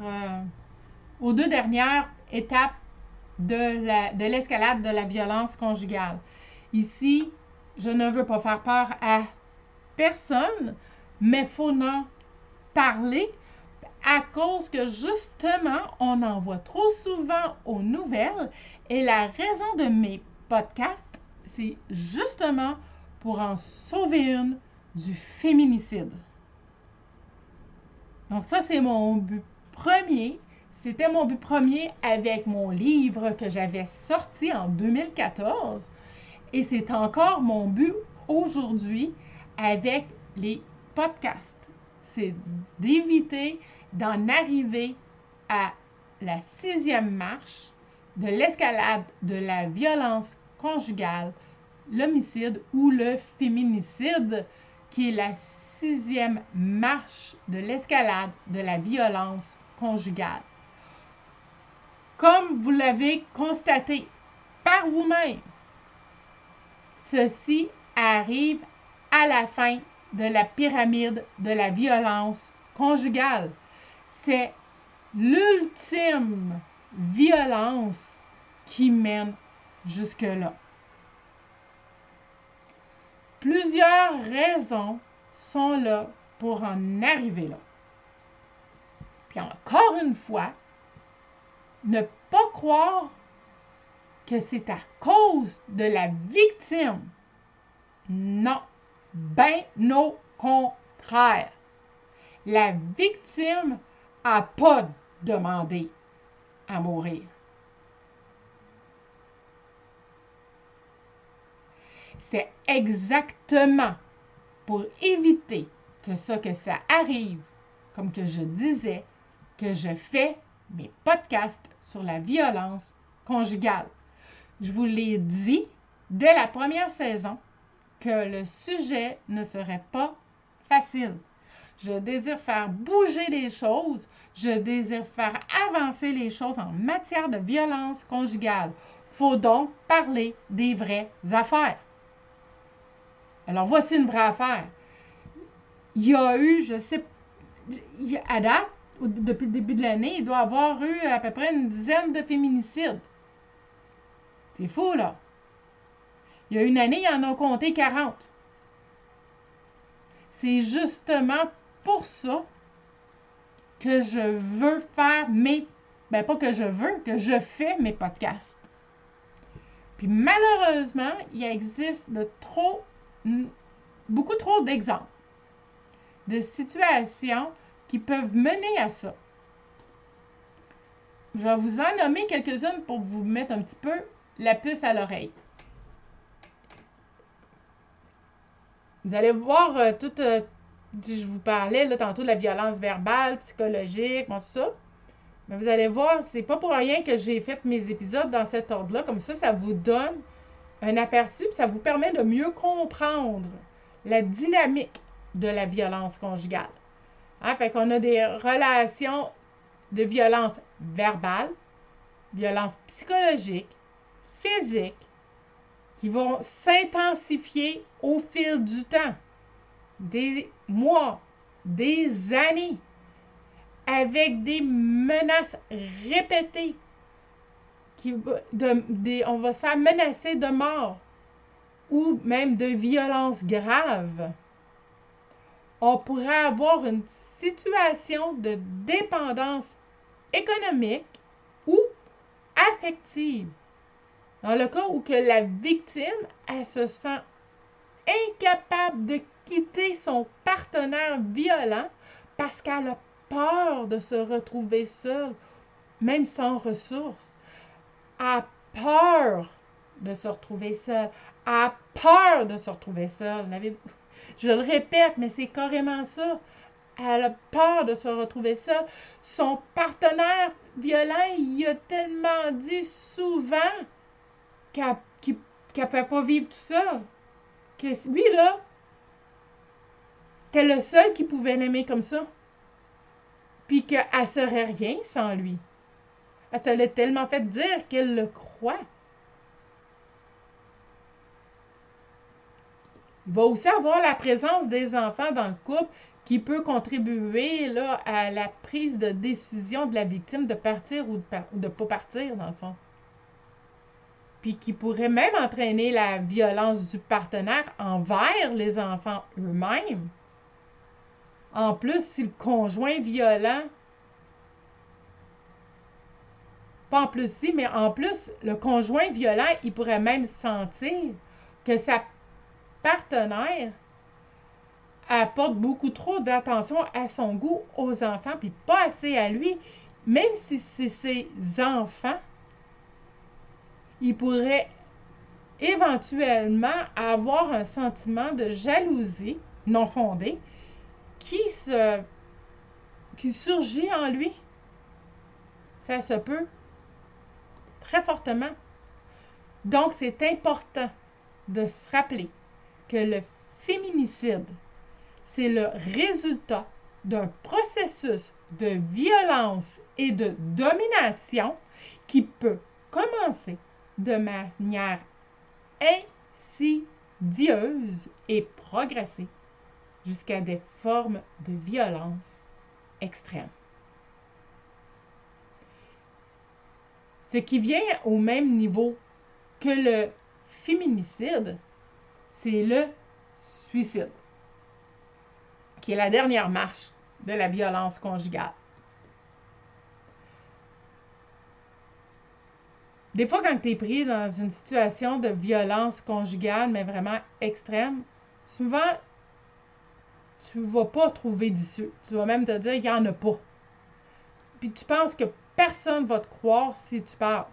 aux deux dernières étapes de l'escalade de la violence conjugale. Ici, je ne veux pas faire peur à personne, mais il faut en parler à cause que justement, on en voit trop souvent aux nouvelles et la raison de mes podcasts, c'est justement pour en sauver une du féminicide. Donc ça, c'est mon but premier. C'était mon but premier avec mon livre que j'avais sorti en 2014 et c'est encore mon but aujourd'hui avec les podcasts. C'est d'éviter d'en arriver à la 6e marche de l'escalade de la violence conjugale, l'homicide ou le féminicide, qui est la 6e marche de l'escalade de la violence conjugale. Comme vous l'avez constaté par vous-même, ceci arrive à la fin de la pyramide de la violence conjugale. C'est l'ultime violence qui mène jusque-là. Plusieurs raisons sont là pour en arriver là. Puis encore une fois, ne pas croire que c'est à cause de la victime. Non, ben au contraire. La victime n'a pas demandé à mourir. C'est exactement pour éviter que ça arrive, comme que je disais, que je fais mes podcasts sur la violence conjugale. Je vous l'ai dit dès la première saison que le sujet ne serait pas facile. Je désire faire bouger les choses. Je désire faire avancer les choses en matière de violence conjugale. Faut donc parler des vraies affaires. Alors, voici une vraie affaire. Il y a eu, je sais, à date, depuis le début de l'année, il doit y avoir eu à peu près une dizaine de féminicides. C'est fou, là. Il y a une année, il y en a compté 40. C'est justement pour ça que je veux faire pas que je veux, que je fais mes podcasts. Puis malheureusement, il existe beaucoup trop d'exemples de situations qui peuvent mener à ça. Je vais vous en nommer quelques-unes pour vous mettre un petit peu la puce à l'oreille. Vous allez voir je vous parlais là, tantôt de la violence verbale, psychologique, tout ça. Mais vous allez voir, c'est pas pour rien que j'ai fait mes épisodes dans cet ordre-là. Comme ça vous donne un aperçu, puis ça vous permet de mieux comprendre la dynamique de la violence conjugale. Fait qu'on a des relations de violence verbale, violence psychologique, physique, qui vont s'intensifier au fil du temps, des mois, des années, avec des menaces répétées. On va se faire menacer de mort ou même de violences graves. On pourrait avoir une situation de dépendance économique ou affective. Dans le cas où que la victime, elle se sent incapable de quitter son partenaire violent parce qu'elle a peur de se retrouver seule, même sans ressources. Elle a peur de se retrouver seule. Elle a peur de se retrouver seule. Je le répète, mais c'est carrément ça. Elle a peur de se retrouver seule. Son partenaire violent, il a tellement dit souvent qu'elle ne peut pas vivre tout ça. Que lui, là, c'était le seul qui pouvait l'aimer comme ça. Puis qu'elle ne serait rien sans lui. Elle se l'a tellement fait dire qu'elle le croit. Il va aussi avoir la présence des enfants dans le couple qui peut contribuer là, à la prise de décision de la victime de partir ou de ne pas partir, dans le fond. Puis qui pourrait même entraîner la violence du partenaire envers les enfants eux-mêmes. En plus, si le conjoint violent, pas en plus si, mais en plus, le conjoint violent, il pourrait même sentir que sa partenaire apporte beaucoup trop d'attention à son goût aux enfants, puis pas assez à lui. Même si c'est ses enfants, il pourrait éventuellement avoir un sentiment de jalousie non fondé qui surgit en lui. Ça se peut très fortement. Donc, c'est important de se rappeler que le féminicide, c'est le résultat d'un processus de violence et de domination qui peut commencer de manière insidieuse et progresser jusqu'à des formes de violence extrême. Ce qui vient au même niveau que le féminicide, c'est le suicide, qui est la dernière marche de la violence conjugale. Des fois, quand tu es pris dans une situation de violence conjugale, mais vraiment extrême, souvent, tu ne vas pas trouver d'issue. Tu vas même te dire qu'il n'y en a pas. Puis tu penses que personne ne va te croire si tu parles.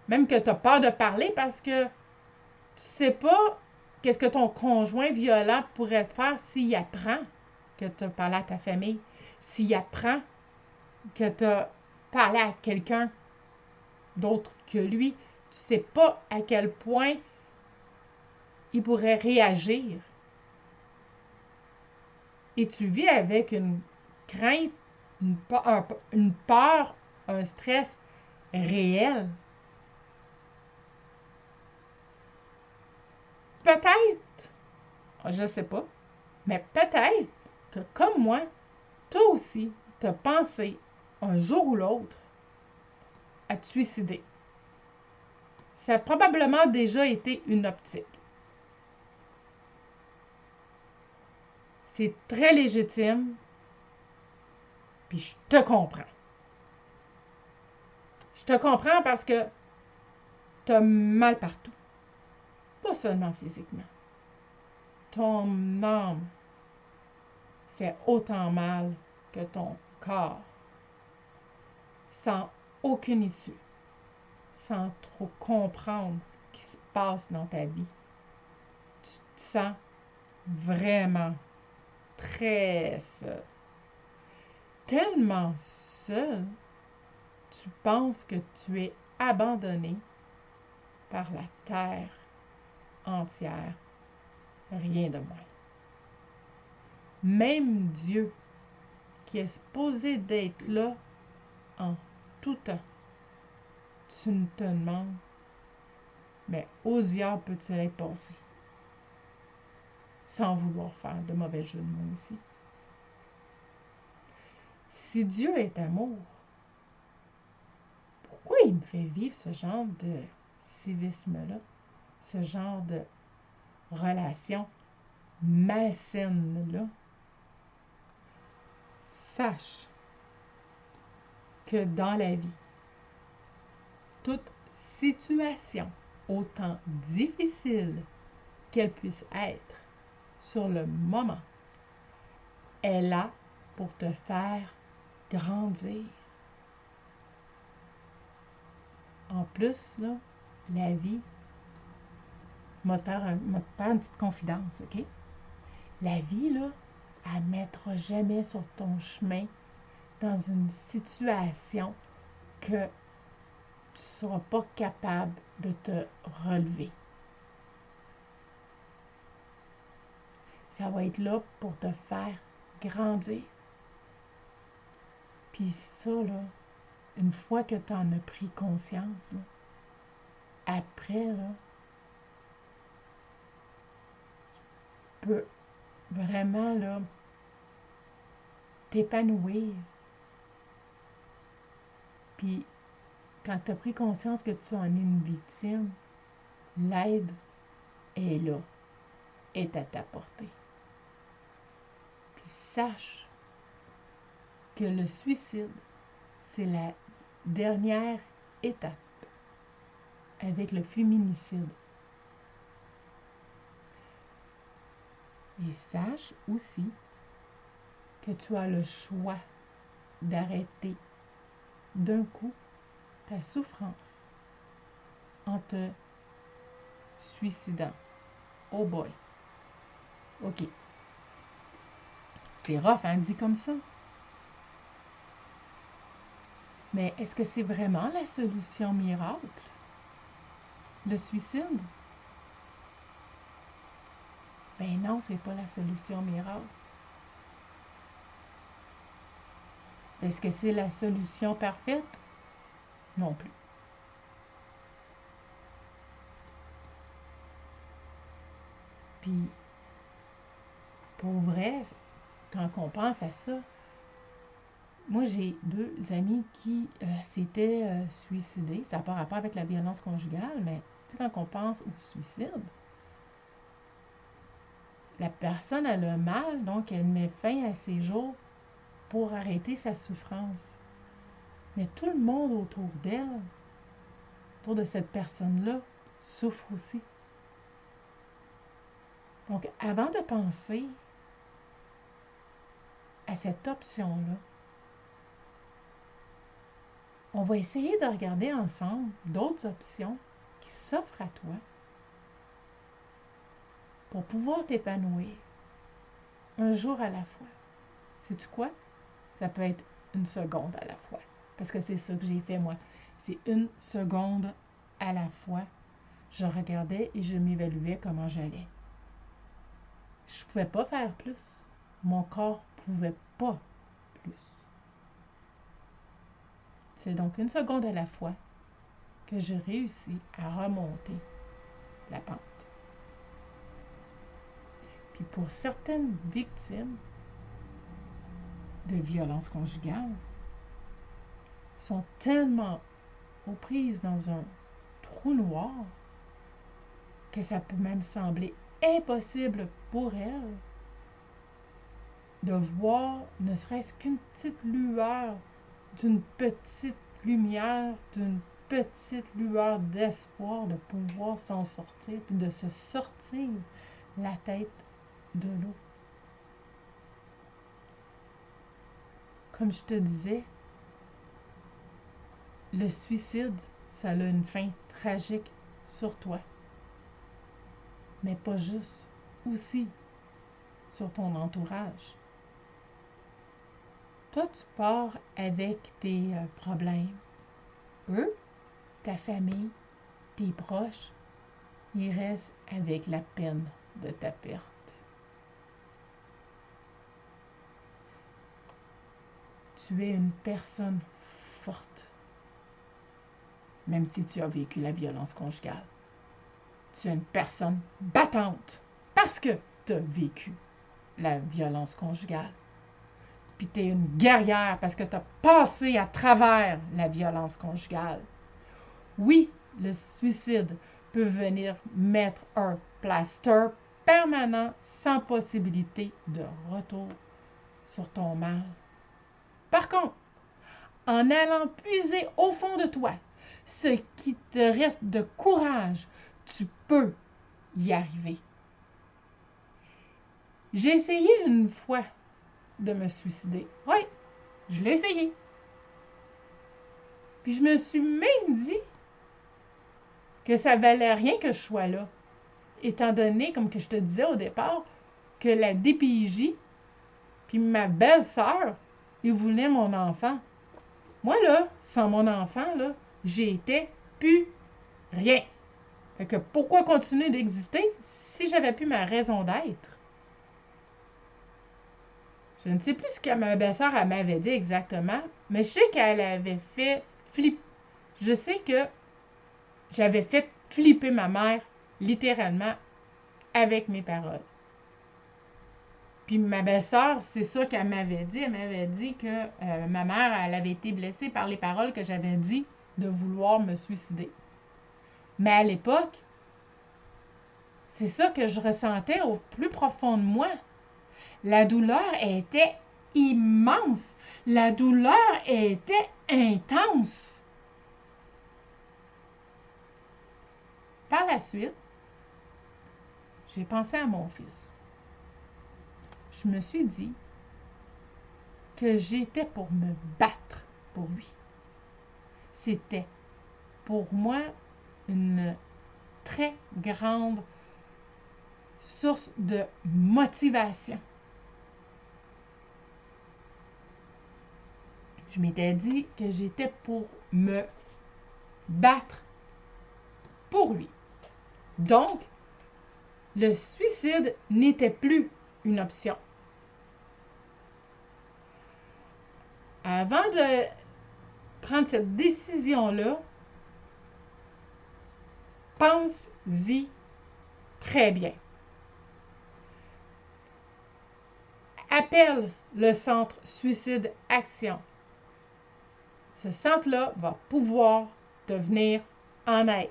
Même que tu as peur de parler parce que tu ne sais pas qu'est-ce que ton conjoint violent pourrait te faire s'il apprend que tu as parlé à ta famille, s'il apprend que tu as parlé à quelqu'un d'autre que lui. Tu ne sais pas à quel point il pourrait réagir. Et tu vis avec une crainte, une peur, un stress réel. Peut-être, je ne sais pas, mais peut-être que comme moi, toi aussi, tu as pensé un jour ou l'autre à te suicider. Ça a probablement déjà été une optique. C'est très légitime, puis je te comprends. Je te comprends parce que tu as mal partout. Pas seulement physiquement. Ton âme fait autant mal que ton corps, sans aucune issue, sans trop comprendre ce qui se passe dans ta vie. Tu te sens vraiment très seul. Tellement seul, tu penses que tu es abandonné par la terre entière, rien de moins. Même Dieu, qui est supposé d'être là en tout temps, tu te demandes, mais où diable peut-il être passé? Sans vouloir faire de mauvais jeu de mots ici. Si Dieu est amour, pourquoi il me fait vivre ce genre de civisme-là, ce genre de relation malsaine-là? Sache que dans la vie, toute situation, autant difficile qu'elle puisse être sur le moment, est là pour te faire grandir. En plus, là, la vie, m'a te faire une petite confidence, OK? La vie, là, elle ne mettra jamais sur ton chemin dans une situation que tu ne seras pas capable de te relever. Ça va être là pour te faire grandir. Puis ça, là, une fois que tu en as pris conscience, là, après, là, peux vraiment, là, t'épanouir. Puis, quand tu as pris conscience que tu en es une victime, l'aide est là, est à ta portée. Puis, sache que le suicide, c'est la dernière étape avec le féminicide. Et sache aussi que tu as le choix d'arrêter d'un coup ta souffrance en te suicidant. Oh boy. OK. C'est rough, hein, dit comme ça. Mais est-ce que c'est vraiment la solution miracle? Le suicide? Ben non, c'est pas la solution miracle. Est-ce que c'est la solution parfaite? Non plus. Puis, pour vrai, quand on pense à ça, moi j'ai 2 amis qui s'étaient suicidés. Ça n'a pas rapport avec la violence conjugale, mais quand on pense au suicide, la personne a le mal, donc elle met fin à ses jours pour arrêter sa souffrance. Mais tout le monde autour d'elle, autour de cette personne-là, souffre aussi. Donc, avant de penser à cette option-là, on va essayer de regarder ensemble d'autres options qui s'offrent à toi pour pouvoir t'épanouir un jour à la fois. Sais-tu quoi? Ça peut être une seconde à la fois. Parce que c'est ça que j'ai fait, moi. C'est une seconde à la fois. Je regardais et je m'évaluais comment j'allais. Je ne pouvais pas faire plus. Mon corps ne pouvait pas plus. C'est donc une seconde à la fois que j'ai réussi à remonter la pente. Puis pour certaines victimes de violences conjugales, sont tellement aux prises dans un trou noir que ça peut même sembler impossible pour elles de voir ne serait-ce qu'une petite lueur, d'une petite lumière, d'une petite lueur d'espoir de pouvoir s'en sortir, puis de se sortir la tête de l'eau. Comme je te disais, le suicide, ça a une fin tragique sur toi. Mais pas juste, aussi sur ton entourage. Toi, tu pars avec tes problèmes. Eux, ta famille, tes proches, ils restent avec la peine de ta perte. Tu es une personne forte, même si tu as vécu la violence conjugale. Tu es une personne battante parce que tu as vécu la violence conjugale. Puis tu es une guerrière parce que tu as passé à travers la violence conjugale. Oui, le suicide peut venir mettre un plaster permanent sans possibilité de retour sur ton mal. Par contre, en allant puiser au fond de toi ce qui te reste de courage, tu peux y arriver. J'ai essayé une fois de me suicider. Oui, je l'ai essayé. Puis je me suis même dit que ça valait rien que je sois là, étant donné, comme que je te disais au départ, que la DPJ puis ma belle-sœur, ils voulaient mon enfant. Moi, là, sans mon enfant, là, j'étais plus rien. Fait que pourquoi continuer d'exister si j'avais plus ma raison d'être? Je ne sais plus ce que ma belle-sœur m'avait dit exactement, mais je sais qu'elle avait fait flipper. Je sais que j'avais fait flipper ma mère, littéralement, avec mes paroles. Puis ma belle-sœur, c'est ça qu'elle m'avait dit. Elle m'avait dit que ma mère, elle avait été blessée par les paroles que j'avais dit de vouloir me suicider. Mais à l'époque, c'est ça que je ressentais au plus profond de moi. La douleur était immense. La douleur était intense. Par la suite, j'ai pensé à mon fils. Je me suis dit que j'étais pour me battre pour lui. C'était pour moi une très grande source de motivation. Je m'étais dit que j'étais pour me battre pour lui. Donc, le suicide n'était plus une option. Avant de prendre cette décision-là, pense-y très bien. Appelle le centre Suicide Action. Ce centre-là va pouvoir te venir en aide.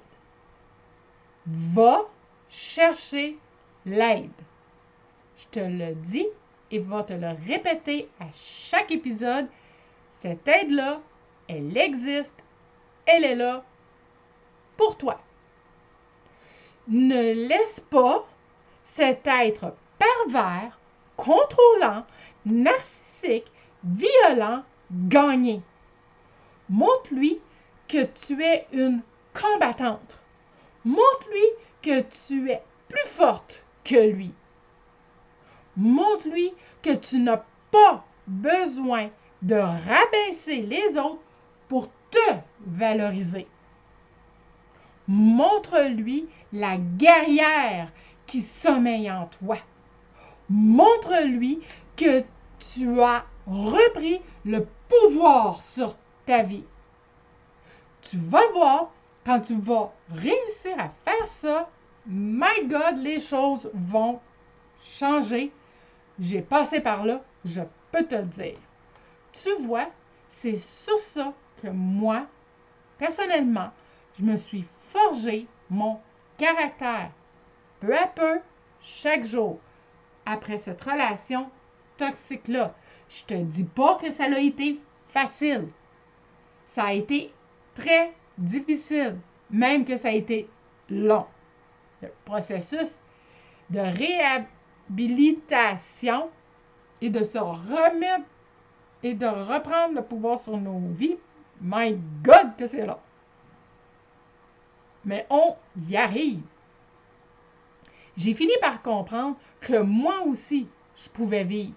Va chercher l'aide. Je te le dis et va te le répéter à chaque épisode. Cette aide-là, elle existe. Elle est là pour toi. Ne laisse pas cet être pervers, contrôlant, narcissique, violent gagner. Montre-lui que tu es une combattante. Montre-lui que tu es plus forte que lui. Montre-lui que tu n'as pas besoin de rabaisser les autres pour te valoriser. Montre-lui la guerrière qui sommeille en toi. Montre-lui que tu as repris le pouvoir sur ta vie. Tu vas voir, quand tu vas réussir à faire ça, my God, les choses vont changer. J'ai passé par là, je peux te le dire. Tu vois, c'est sur ça que moi, personnellement, je me suis forgé mon caractère. Peu à peu, chaque jour, après cette relation toxique-là. Je te dis pas que ça a été facile. Ça a été très difficile, même que ça a été long. Le processus de réhabilitation et de se remettre et de reprendre le pouvoir sur nos vies, my God que c'est long. Mais on y arrive. J'ai fini par comprendre que moi aussi, je pouvais vivre.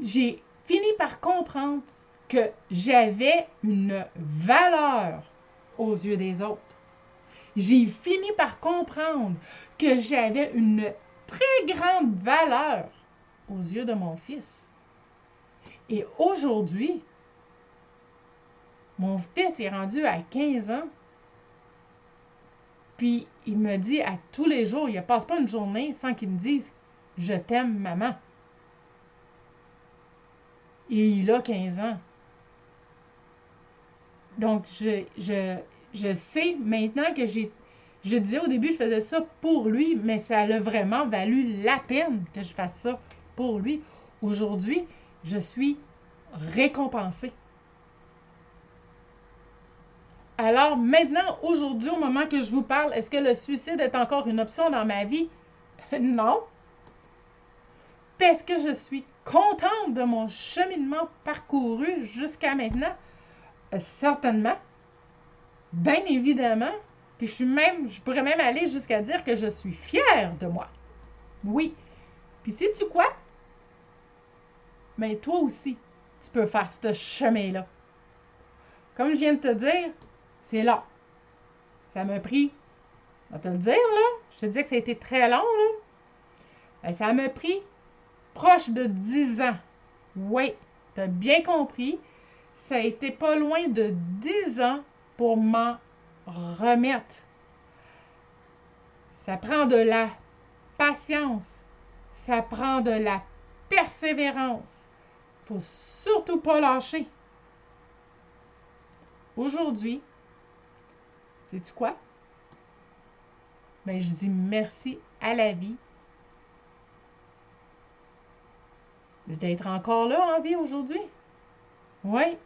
J'ai fini par comprendre que j'avais une valeur aux yeux des autres. J'ai fini par comprendre que j'avais une très grande valeur aux yeux de mon fils. Et aujourd'hui, mon fils est rendu à 15 ans. Puis il me dit à tous les jours, il ne passe pas une journée sans qu'il me dise « Je t'aime, maman ». Et il a 15 ans. Donc, je sais maintenant que je disais au début, je faisais ça pour lui, mais ça a vraiment valu la peine que je fasse ça pour lui. Aujourd'hui, je suis récompensée. Alors maintenant, aujourd'hui, au moment que je vous parle, est-ce que le suicide est encore une option dans ma vie? Non. Parce que je suis contente de mon cheminement parcouru jusqu'à maintenant? Certainement. Bien évidemment. Puis je pourrais même aller jusqu'à dire que je suis fière de moi. Oui. Puis sais-tu quoi? Mais toi aussi, tu peux faire ce chemin-là. Comme je viens de te dire, c'est long. Ça m'a pris, on va te le dire, là. Je te dis que ça a été très long, là. Ben, ça m'a pris proche de 10 ans. Oui, tu as bien compris. Ça a été pas loin de 10 ans pour m'en remettre. Ça prend de la patience. Ça prend de la persévérance. Il ne faut surtout pas lâcher. Aujourd'hui, sais-tu quoi? Ben, je dis merci à la vie d'être encore là en vie aujourd'hui. Oui.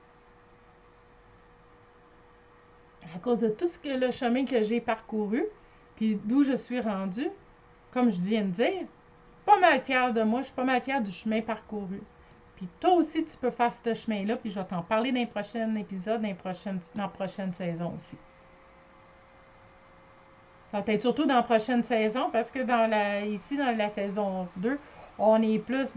À cause de tout le chemin que j'ai parcouru, puis d'où je suis rendue, comme je viens de dire, pas mal fière de moi, je suis pas mal fière du chemin parcouru. Puis toi aussi, tu peux faire ce chemin-là, puis je vais t'en parler dans les prochains épisodes, dans la prochaine saison aussi. Ça va être surtout dans la prochaine saison, parce que ici, dans la saison 2, on est plus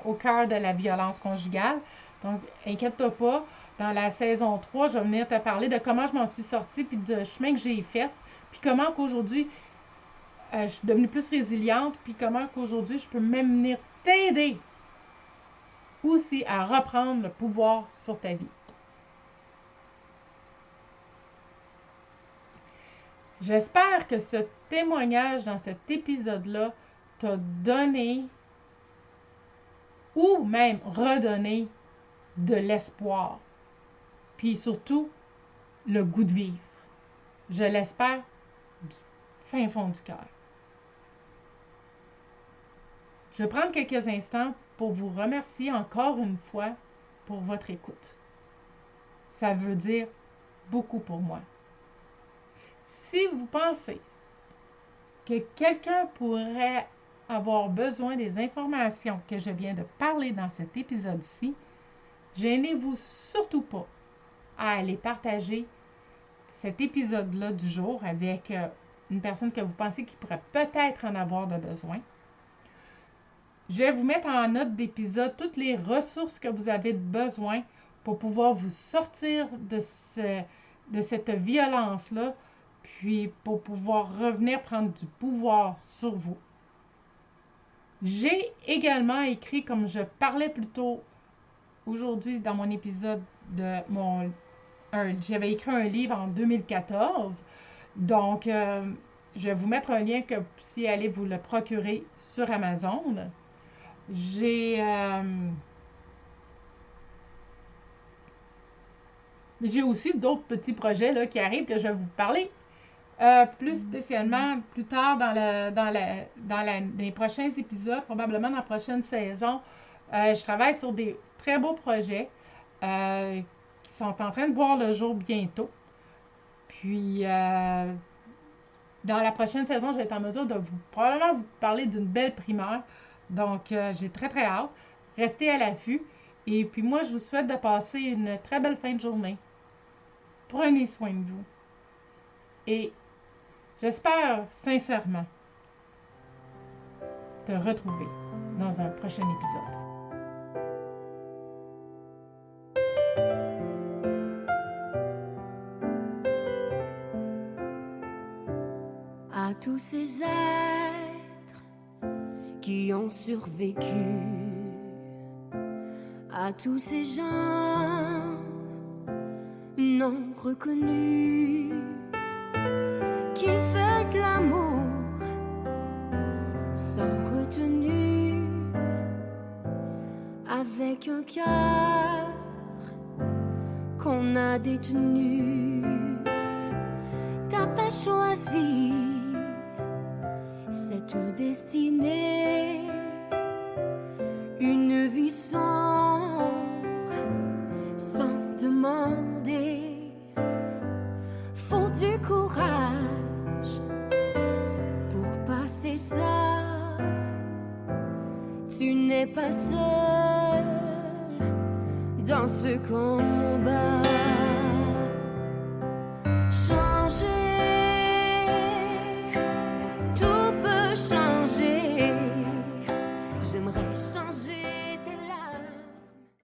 au cœur de la violence conjugale. Donc, inquiète-toi pas. Dans la saison 3, je vais venir te parler de comment je m'en suis sortie, puis du chemin que j'ai fait, puis comment qu'aujourd'hui, je suis devenue plus résiliente, puis comment qu'aujourd'hui, je peux même venir t'aider aussi à reprendre le pouvoir sur ta vie. J'espère que ce témoignage dans cet épisode-là t'a donné ou même redonné de l'espoir. Puis surtout, le goût de vivre. Je l'espère du fin fond du cœur. Je vais prendre quelques instants pour vous remercier encore une fois pour votre écoute. Ça veut dire beaucoup pour moi. Si vous pensez que quelqu'un pourrait avoir besoin des informations que je viens de parler dans cet épisode-ci, gênez-vous surtout pas à aller partager cet épisode-là du jour avec une personne que vous pensez qui pourrait peut-être en avoir de besoin. Je vais vous mettre en note d'épisode toutes les ressources que vous avez besoin pour pouvoir vous sortir de cette violence-là, puis pour pouvoir revenir prendre du pouvoir sur vous. J'ai également écrit, comme je parlais plus tôt aujourd'hui dans mon épisode j'avais écrit un livre en 2014. Donc, je vais vous mettre un lien que vous puissiez aller vous le procurer sur Amazon. J'ai aussi d'autres petits projets là, qui arrivent que je vais vous parler plus spécialement plus tard dans les prochains épisodes, probablement dans la prochaine saison. Je travaille sur des très beaux projets qui sont en train de voir le jour bientôt. Puis, dans la prochaine saison, je vais être en mesure de probablement vous parler d'une belle primeur. Donc, j'ai très, très hâte. Restez à l'affût. Et puis, moi, je vous souhaite de passer une très belle fin de journée. Prenez soin de vous. Et j'espère sincèrement te retrouver dans un prochain épisode. À tous ces êtres qui ont survécu, à tous ces gens non reconnus qui veulent de l'amour sans retenue, avec un cœur qu'on a détenu. T'as pas choisi cette destinée, une vie sombre sans demander. Faut du courage pour passer ça. Tu n'es pas seul dans ce combat. Changer, tout peut changer. J'aimerais changer.